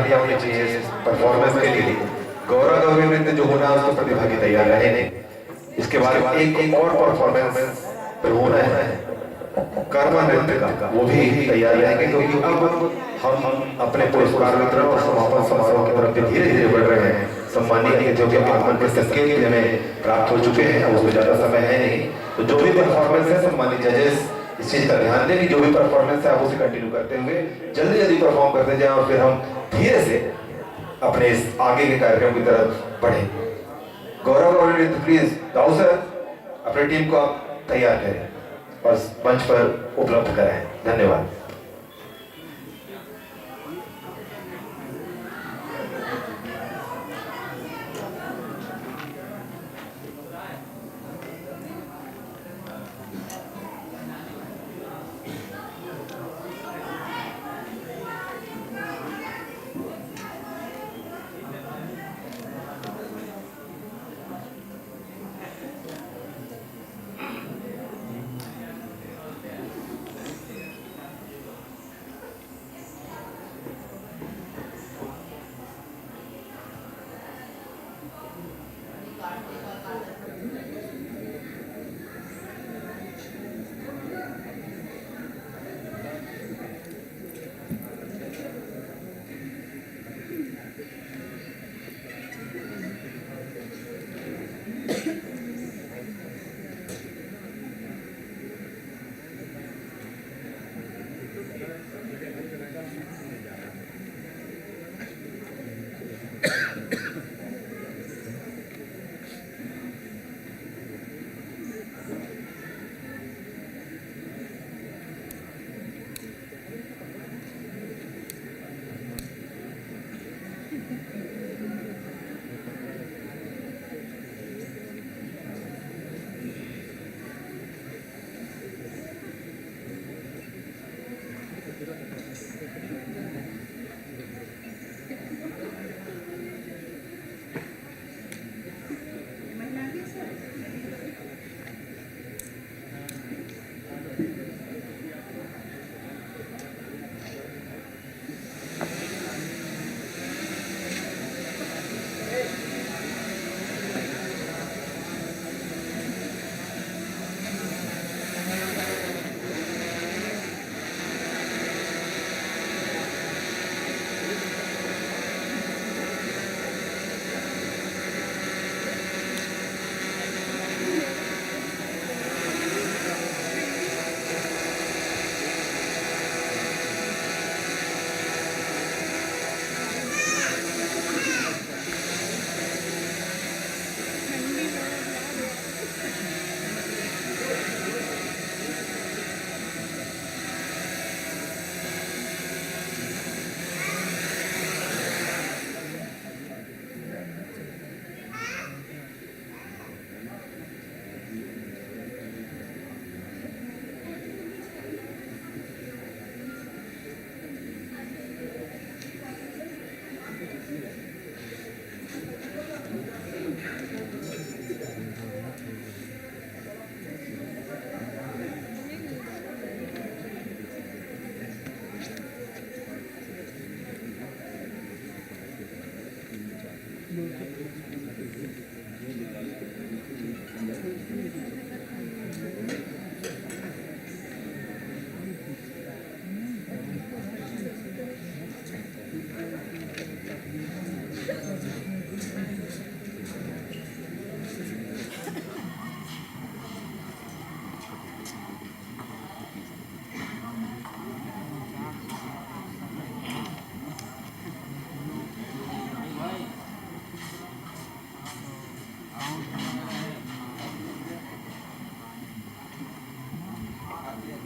तैयारियां होनी चाहिए परफॉर्मेंस के लिए। गौरव गौरी नृत्य जो होना है उसको प्रतिभागी तैयार रहे। इसके बाद एक और परफॉर्मेंस होना है कर्मा नृत्य का, वो भी तैयार रहेंगे, क्योंकि अब हम अपने पुरस्कार वितरण और समापन समारोह की तरफ धीरे धीरे बढ़ रहे हैं। सम्मानीय अतिथियों के आगमन के संकेत हमें प्राप्त हो चुके हैं, उसमें ज्यादा समय है नहीं। तो जो भी परफॉर्मेंस है सम्मानित जजेस इस चीज का ध्यान दें कि जो भी परफॉर्मेंस है आप उसे कंटिन्यू करते हुए जल्दी जल्दी परफॉर्म करते जाएं और फिर हम धीरे से अपने इस आगे के कार्यक्रम की तरफ बढ़े। गौरव गौरी नृत्य प्लीज दाऊ सर अपनी टीम को आप तैयार करें और मंच पर उपलब्ध कराएं। धन्यवाद।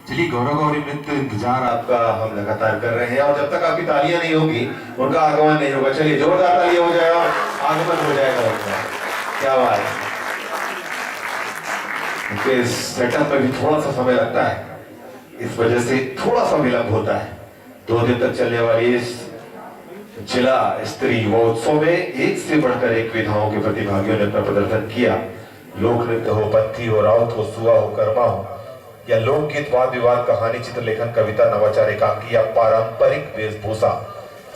चलिए गौरव गौरी नृत्य इंतजार आपका हम लगातार कर रहे हैं और जब तक आपकी तालियां नहीं होगी उनका आगमन नहीं होगा। चलिए जोरदार तालियां हो जाएगा, आगमन हो जाएगा उनका। क्या बात है। इस सेटअप में भी थोड़ा सा समय लगता है, इस वजह से थोड़ा सा विलंब होता है। 2 दिन तक चलने वाली इस जिला स्तरीय महोत्सव में एक से बढ़कर एक विधाओं के प्रतिभागियों ने अपना प्रदर्शन किया। लोक नृत्य हो, पत्थी हो, राउत हो, सुआ हो, कर्मा हो या लोकगीत, वाद विवाद, कहानी, चित्रलेखन, कविता, नवाचार, एकांकी या पारंपरिक वेशभूषा,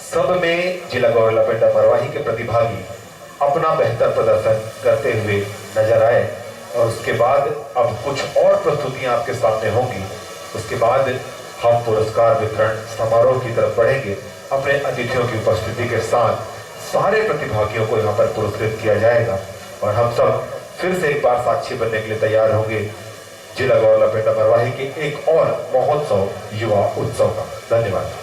सब में जिला गौरलपेटा मरवाही के प्रतिभागी अपना बेहतर प्रदर्शन करते हुए नजर आए और उसके बाद अब कुछ और प्रस्तुतियां आपके सामने होंगी। उसके बाद हम पुरस्कार वितरण समारोह की तरफ बढ़ेंगे। अपने अतिथियों की उपस्थिति के साथ सारे प्रतिभागियों को यहाँ पर पुरस्कृत किया जाएगा और हम सब फिर से एक बार साक्षी बनने के लिए तैयार होंगे जिला गौरलपेटा मरवाही के एक और महोत्सव युवा उत्सव का। धन्यवाद।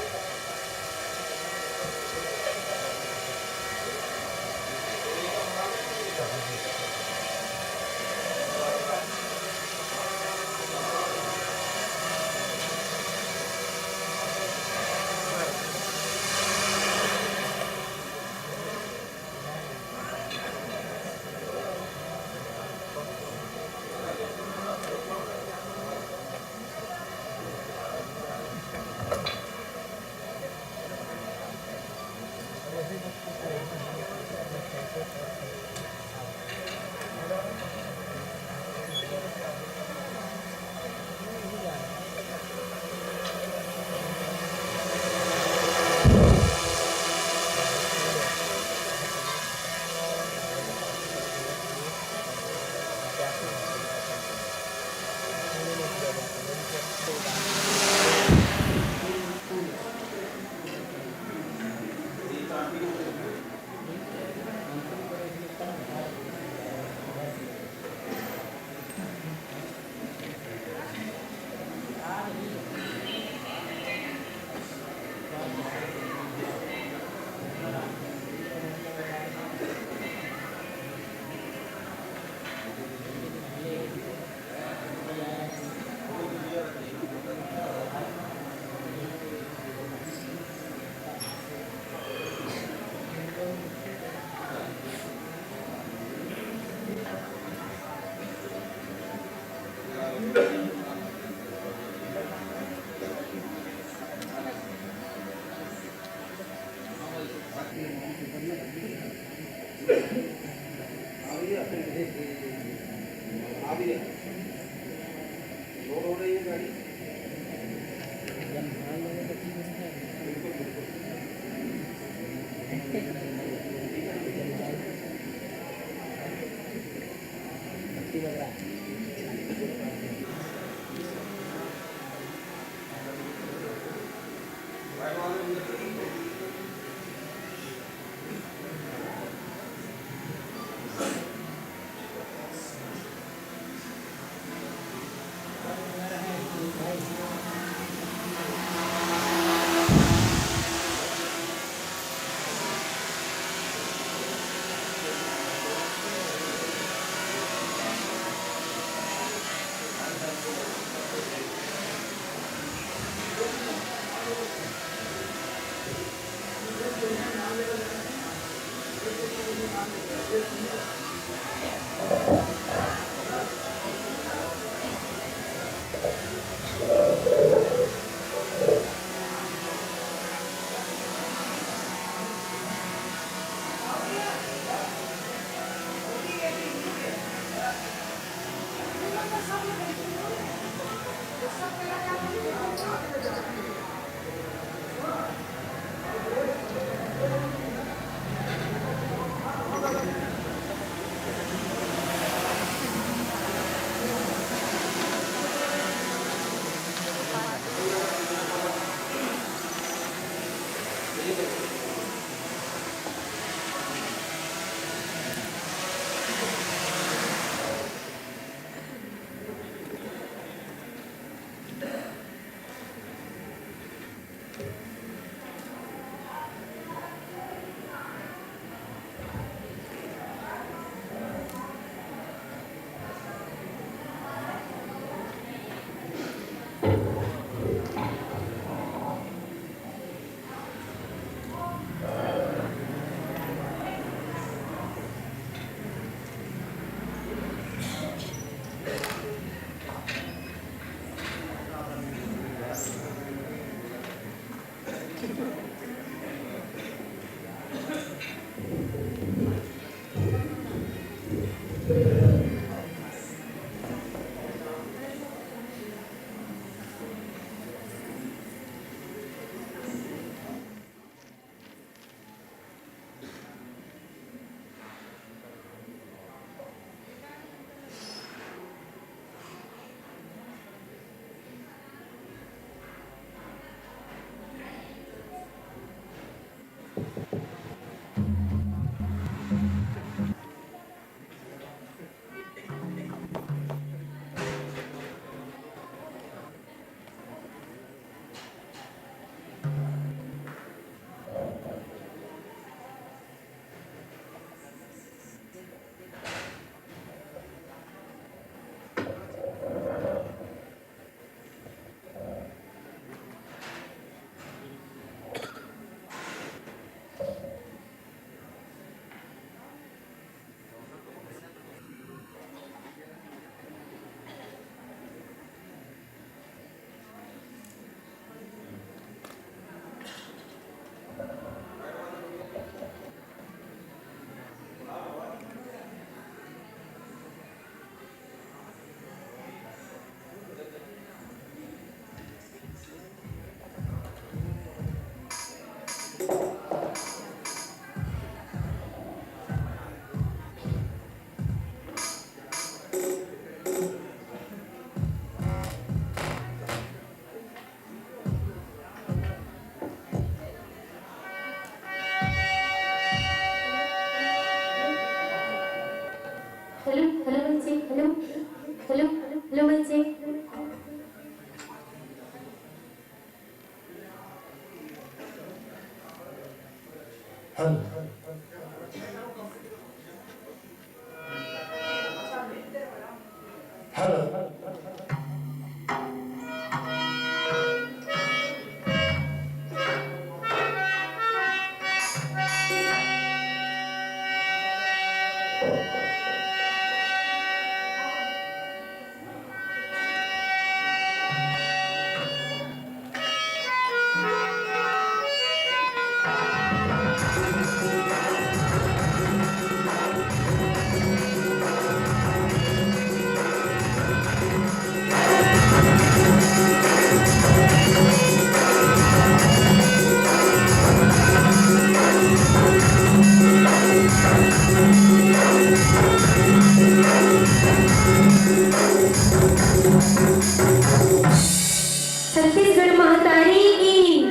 छत्तीसगढ़ महतारी की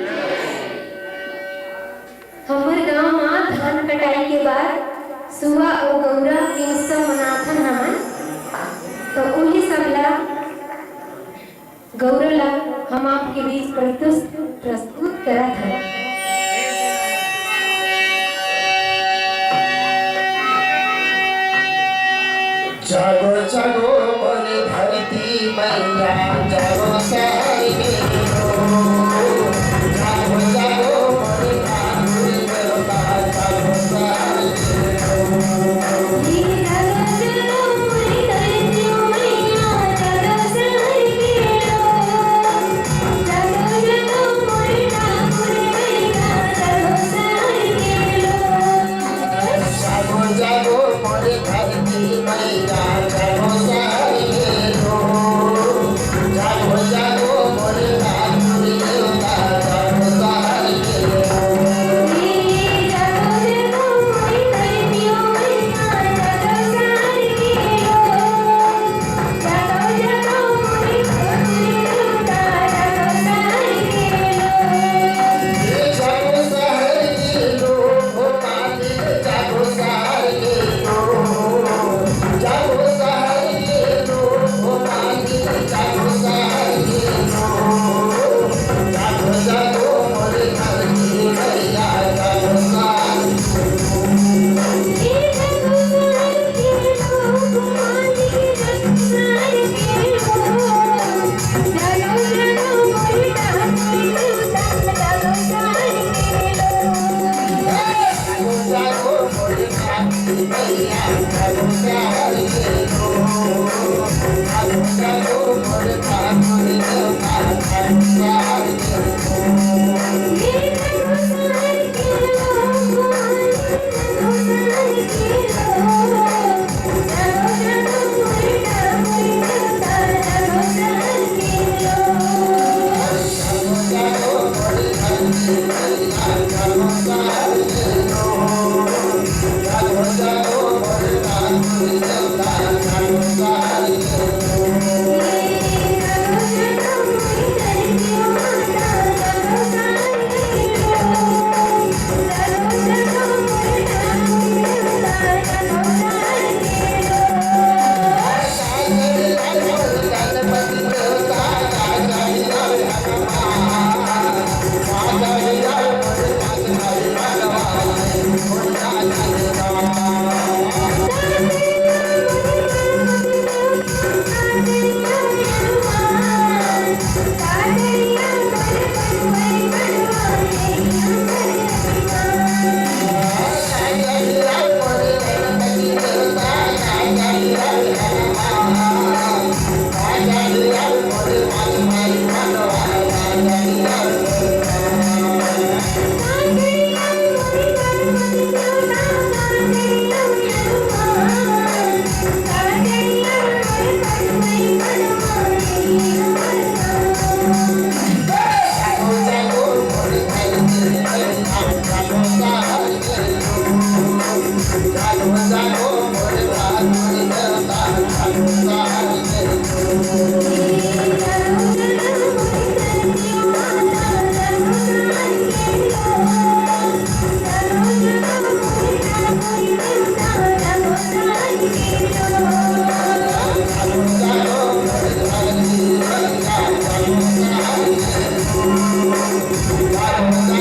हमर गांव में धान कटाई के बाद सुहा और गौरा के उत्सव मनाथन हमन तो उन्हीं सब ला गौरा ला हम आपके बीच प्रस्तुत करत हैं। जागो जागो मन धरती मैया जागो सारी जागो जागो मन ठाकुर देवता जागो सारी जागो जागो मन धरती मैया जागो सारी जागो जागो मन ठाकुर देवता जागो सारी जागो शहर के लोग मालिक जागो शहर के लोग जागो शहर के लोग मालिक जागो शहर के लोग जागो जागो मोर घर की मैया जागो सारी जागो जागो मोर घर की मैया जागो शहर के लोग जागो जागो मोर ठाकुर देवता जागो शहर के लोग जागो जागो मोर घर की मैया जागो शहर के लोग जागो जागो मोर ठाकुर देवता जागो शहर के लोग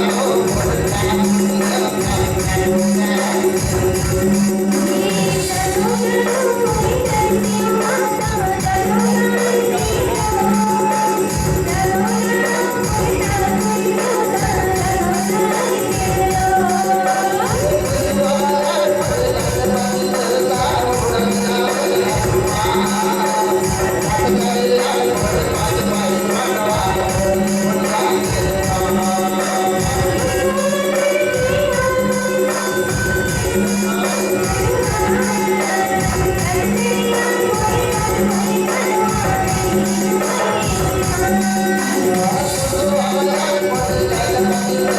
Thank you. Hare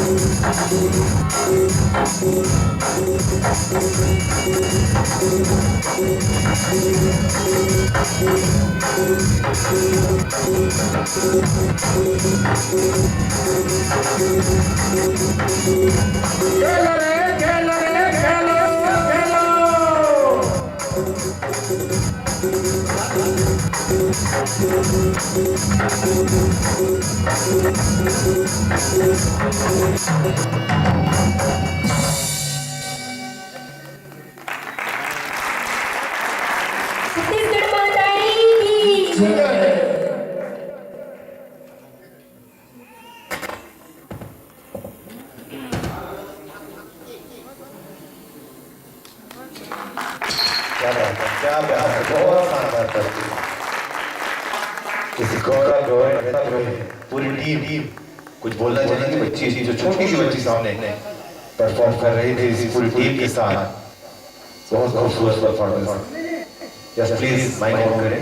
खेलो रे खेलो रे खेलो खेलो। छत्तीसगढ़ माता की जय। क्या बात है, क्या बात है, बहुत शानदार करती है। किसी गौरव रोहित पूरी टीम कुछ बोलना चाहेंगे। बच्ची जो छोटी सी बच्ची सामने परफॉर्म कर रही थी इसी पूरी टीम के साथ, बहुत खूबसूरत performance. Yes please mic on करें।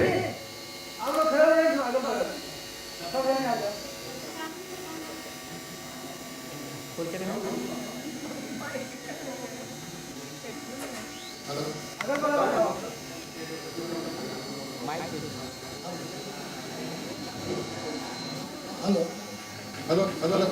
आप लोग खड़े हो जाइए, आगे बढ़ो। सब रहने आ जाओ। अगर बढ़ो आ जाओ। Hello hello hello.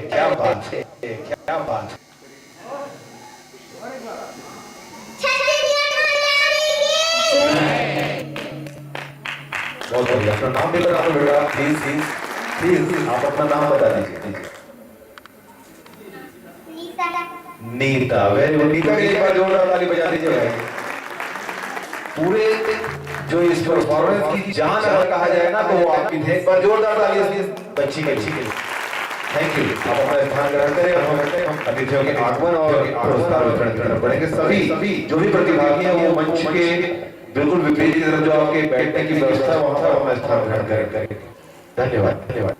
क्या बात है, क्या बात है। बहुत बढ़िया। अपना नाम भी बता दो बेटा, प्लीज प्लीज प्लीज आप अपना नाम बता दीजिए। Nita, very good. नीता के लिए एक बार जोरदार ताली बजा दीजिए भाई। पूरे जो इस परफॉर्मेंस की जान अगर कहा जाए ना तो वो आपकी थे। एक बार जोरदार ताली इस बच्ची के लिए। Thank you. आप अपना स्थान ग्रहण करें और हम अतिथियों के आगमन और पुरस्कार वितरण की तरफ बढ़ेंगे। सभी जो भी प्रतिभागी हैं वो मंच के बिल्कुल विपरीत की तरफ जो आपके बैठने की व्यवस्था है वहां पर अपना स्थान ग्रहण करेंगे। धन्यवाद धन्यवाद।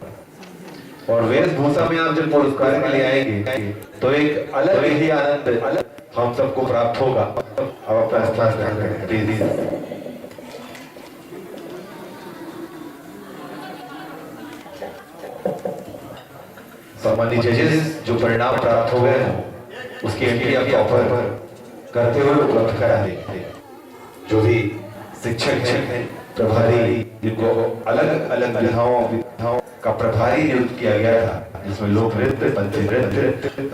और वेशभूषा में आप जब पुरस्कार के लिए आएंगे तो एक अलग ही आनंद हम सबको प्राप्त होगा। अब अपना स्थान ग्रहण करें प्लीज। सम्मानित जजेस, जो परिणाम प्राप्त हो गए हैं उसकी एंट्री आप ऑफर करते हुए उपलब्ध करा देंगे। जो भी शिक्षक हैं, प्रभारी, जिनको अलग अलग विधाओं का प्रभारी नियुक्त किया गया था, जिसमें लोक नृत्य, पंथी नृत्य,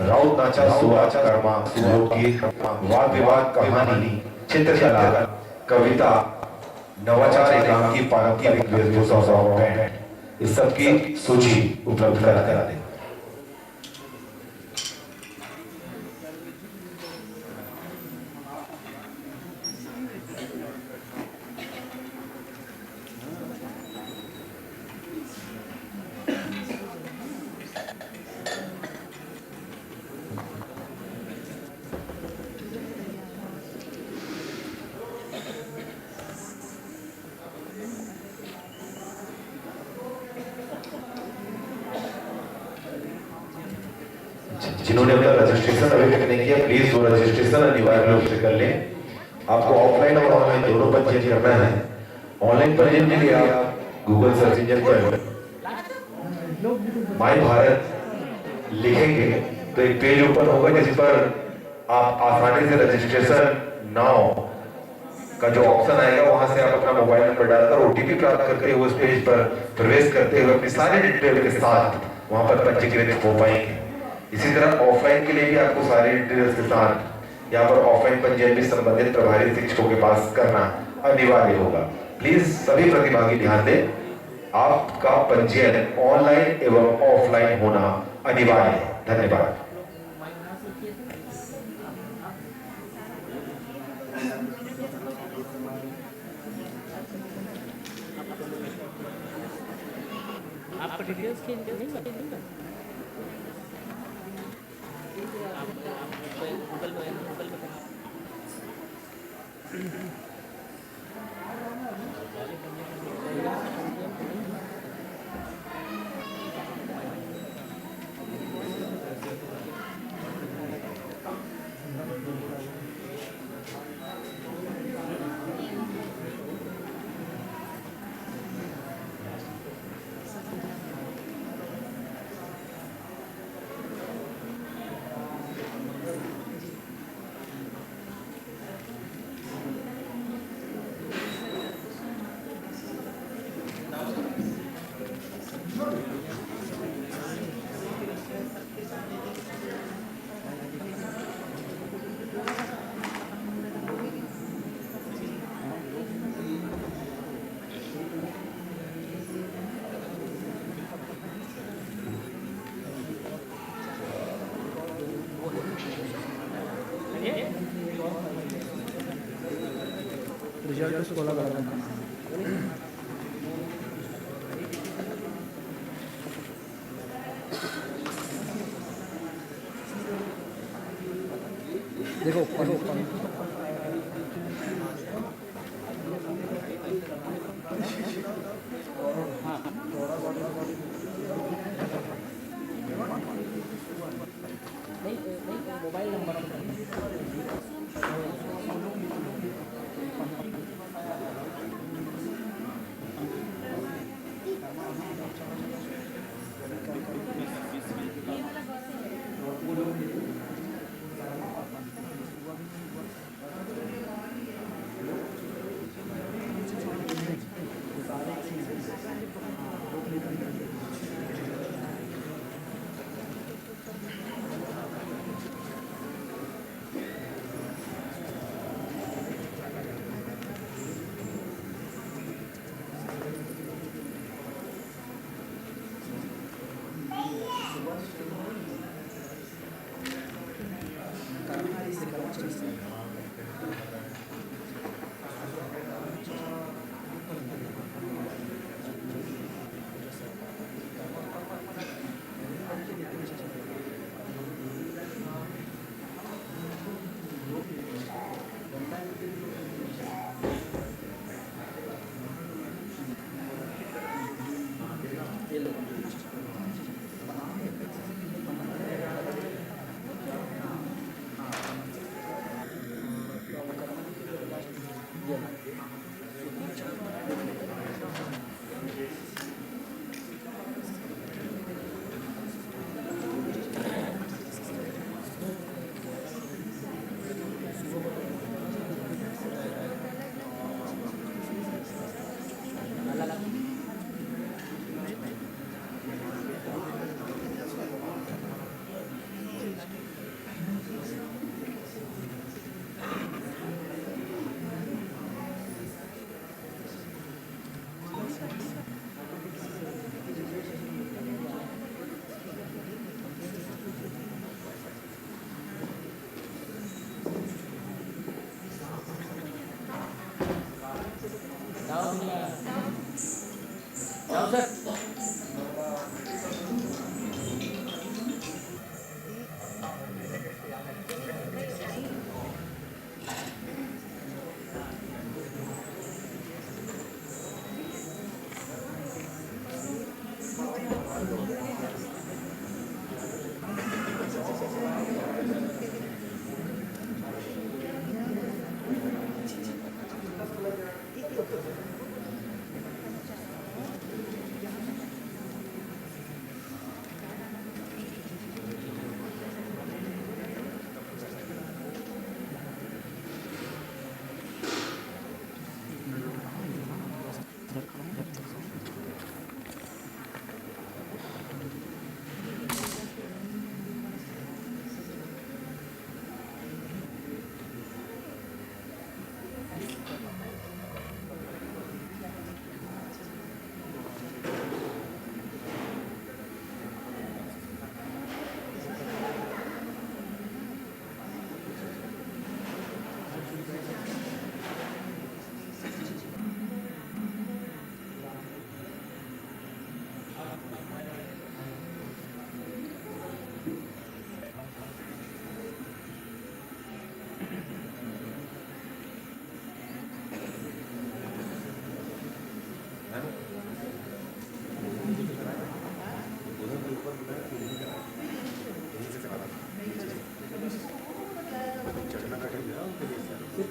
राउत नाचा, सुआ, कर्मा, लोकगीत, वाद विवाद, कहानी, चित्रकला, कविता, नवाचार, एकांकी, पारंपरिक वेशभूषा और बैंड, इस सब की सूची उपलब्ध करा दें। जिन्होंने अपना रजिस्ट्रेशन अभी तक नहीं किया प्लीज वो रजिस्ट्रेशन अनिवार्य रूप से कर लें। आपको ऑफलाइन और ऑनलाइन दोनों पंजीयन करना है। ऑनलाइन पंजीयन के लिए आप गूगल सर्च इंजन पर माय भारत लिखेंगे तो एक पेज ओपन होगा जिस पर आप आसानी से रजिस्ट्रेशन नाउ का जो ऑप्शन आएगा वहां से आप अपना मोबाइल नंबर डालकर ओटीपी प्राप्त करके उस पेज पर प्रवेश करते हुए अपनी सारी डिटेल के साथ वहां पर पंजीकृत हो पाएंगे। इसी तरह ऑफलाइन के लिए भी आपको सारी डिटेल्स के साथ यहाँ पर ऑफलाइन पंजीयन भी संबंधित प्रभारी शिक्षकों के पास करना अनिवार्य होगा। प्लीज सभी प्रतिभागी ध्यान दें, आपका पंजीयन ऑनलाइन एवं ऑफलाइन होना अनिवार्य है। धन्यवाद। आपको डिटेल्स के नहीं बताइए। गूगल में रिजल्ट उसको अलग अलग बनाना है। देखो ऊपर मोबाइल नंबर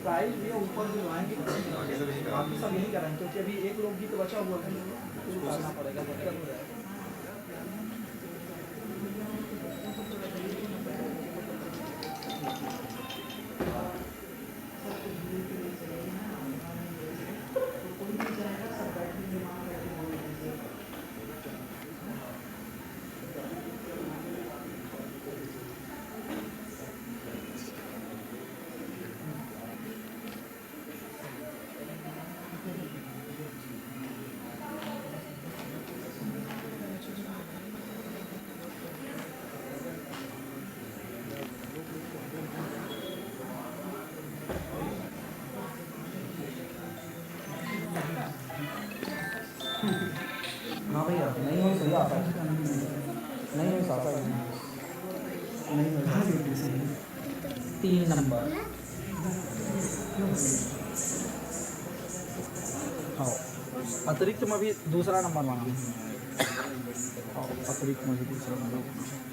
प्राइस भी ऊपर जो आएंगे बाकी सब यही करेंगे क्योंकि अभी एक लोग भी तो बचा हुआ है तो करना पड़ेगा दिक्कत हो जाएगा। आता है नहीं हो सकता नहीं हो 3 नंबर हाँ अतिरिक्त में भी दूसरा नंबर मांगा हाँ अतिरिक्त में भी दूसरा नंबर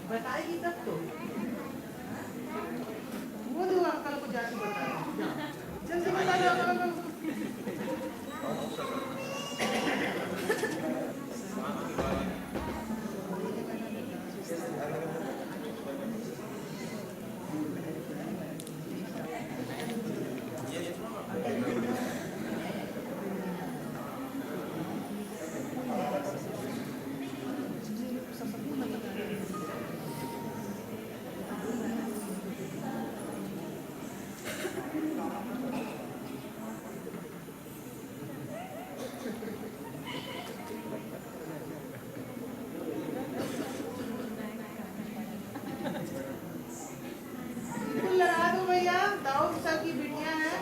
बताएगी तब तो वो दो अंकल को जाके बताओ जल्दी बता दो अंकल को लगा दो भैया दाऊद सर की बिटिया है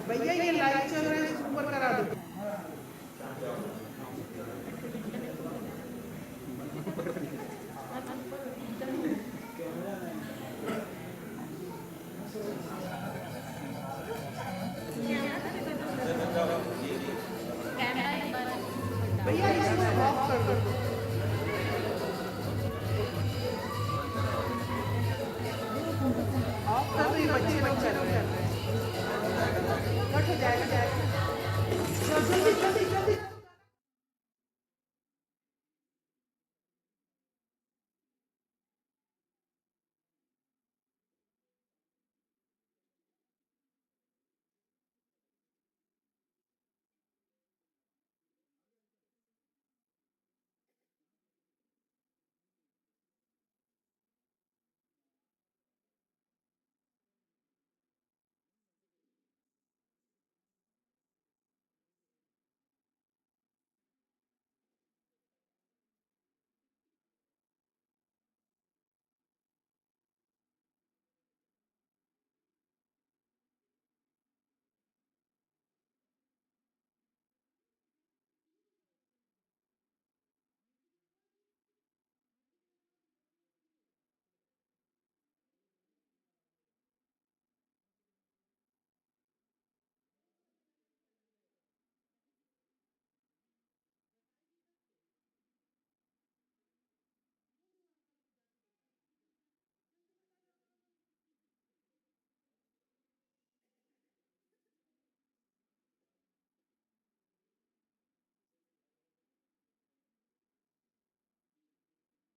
भैया ये लाइट चल रहा है ऊपर करा दो भैया इसको ऑफ कर दो ऑफ कर दो ये बच्चे लोग कर रहे हैं कट हो जाएगा जल्दी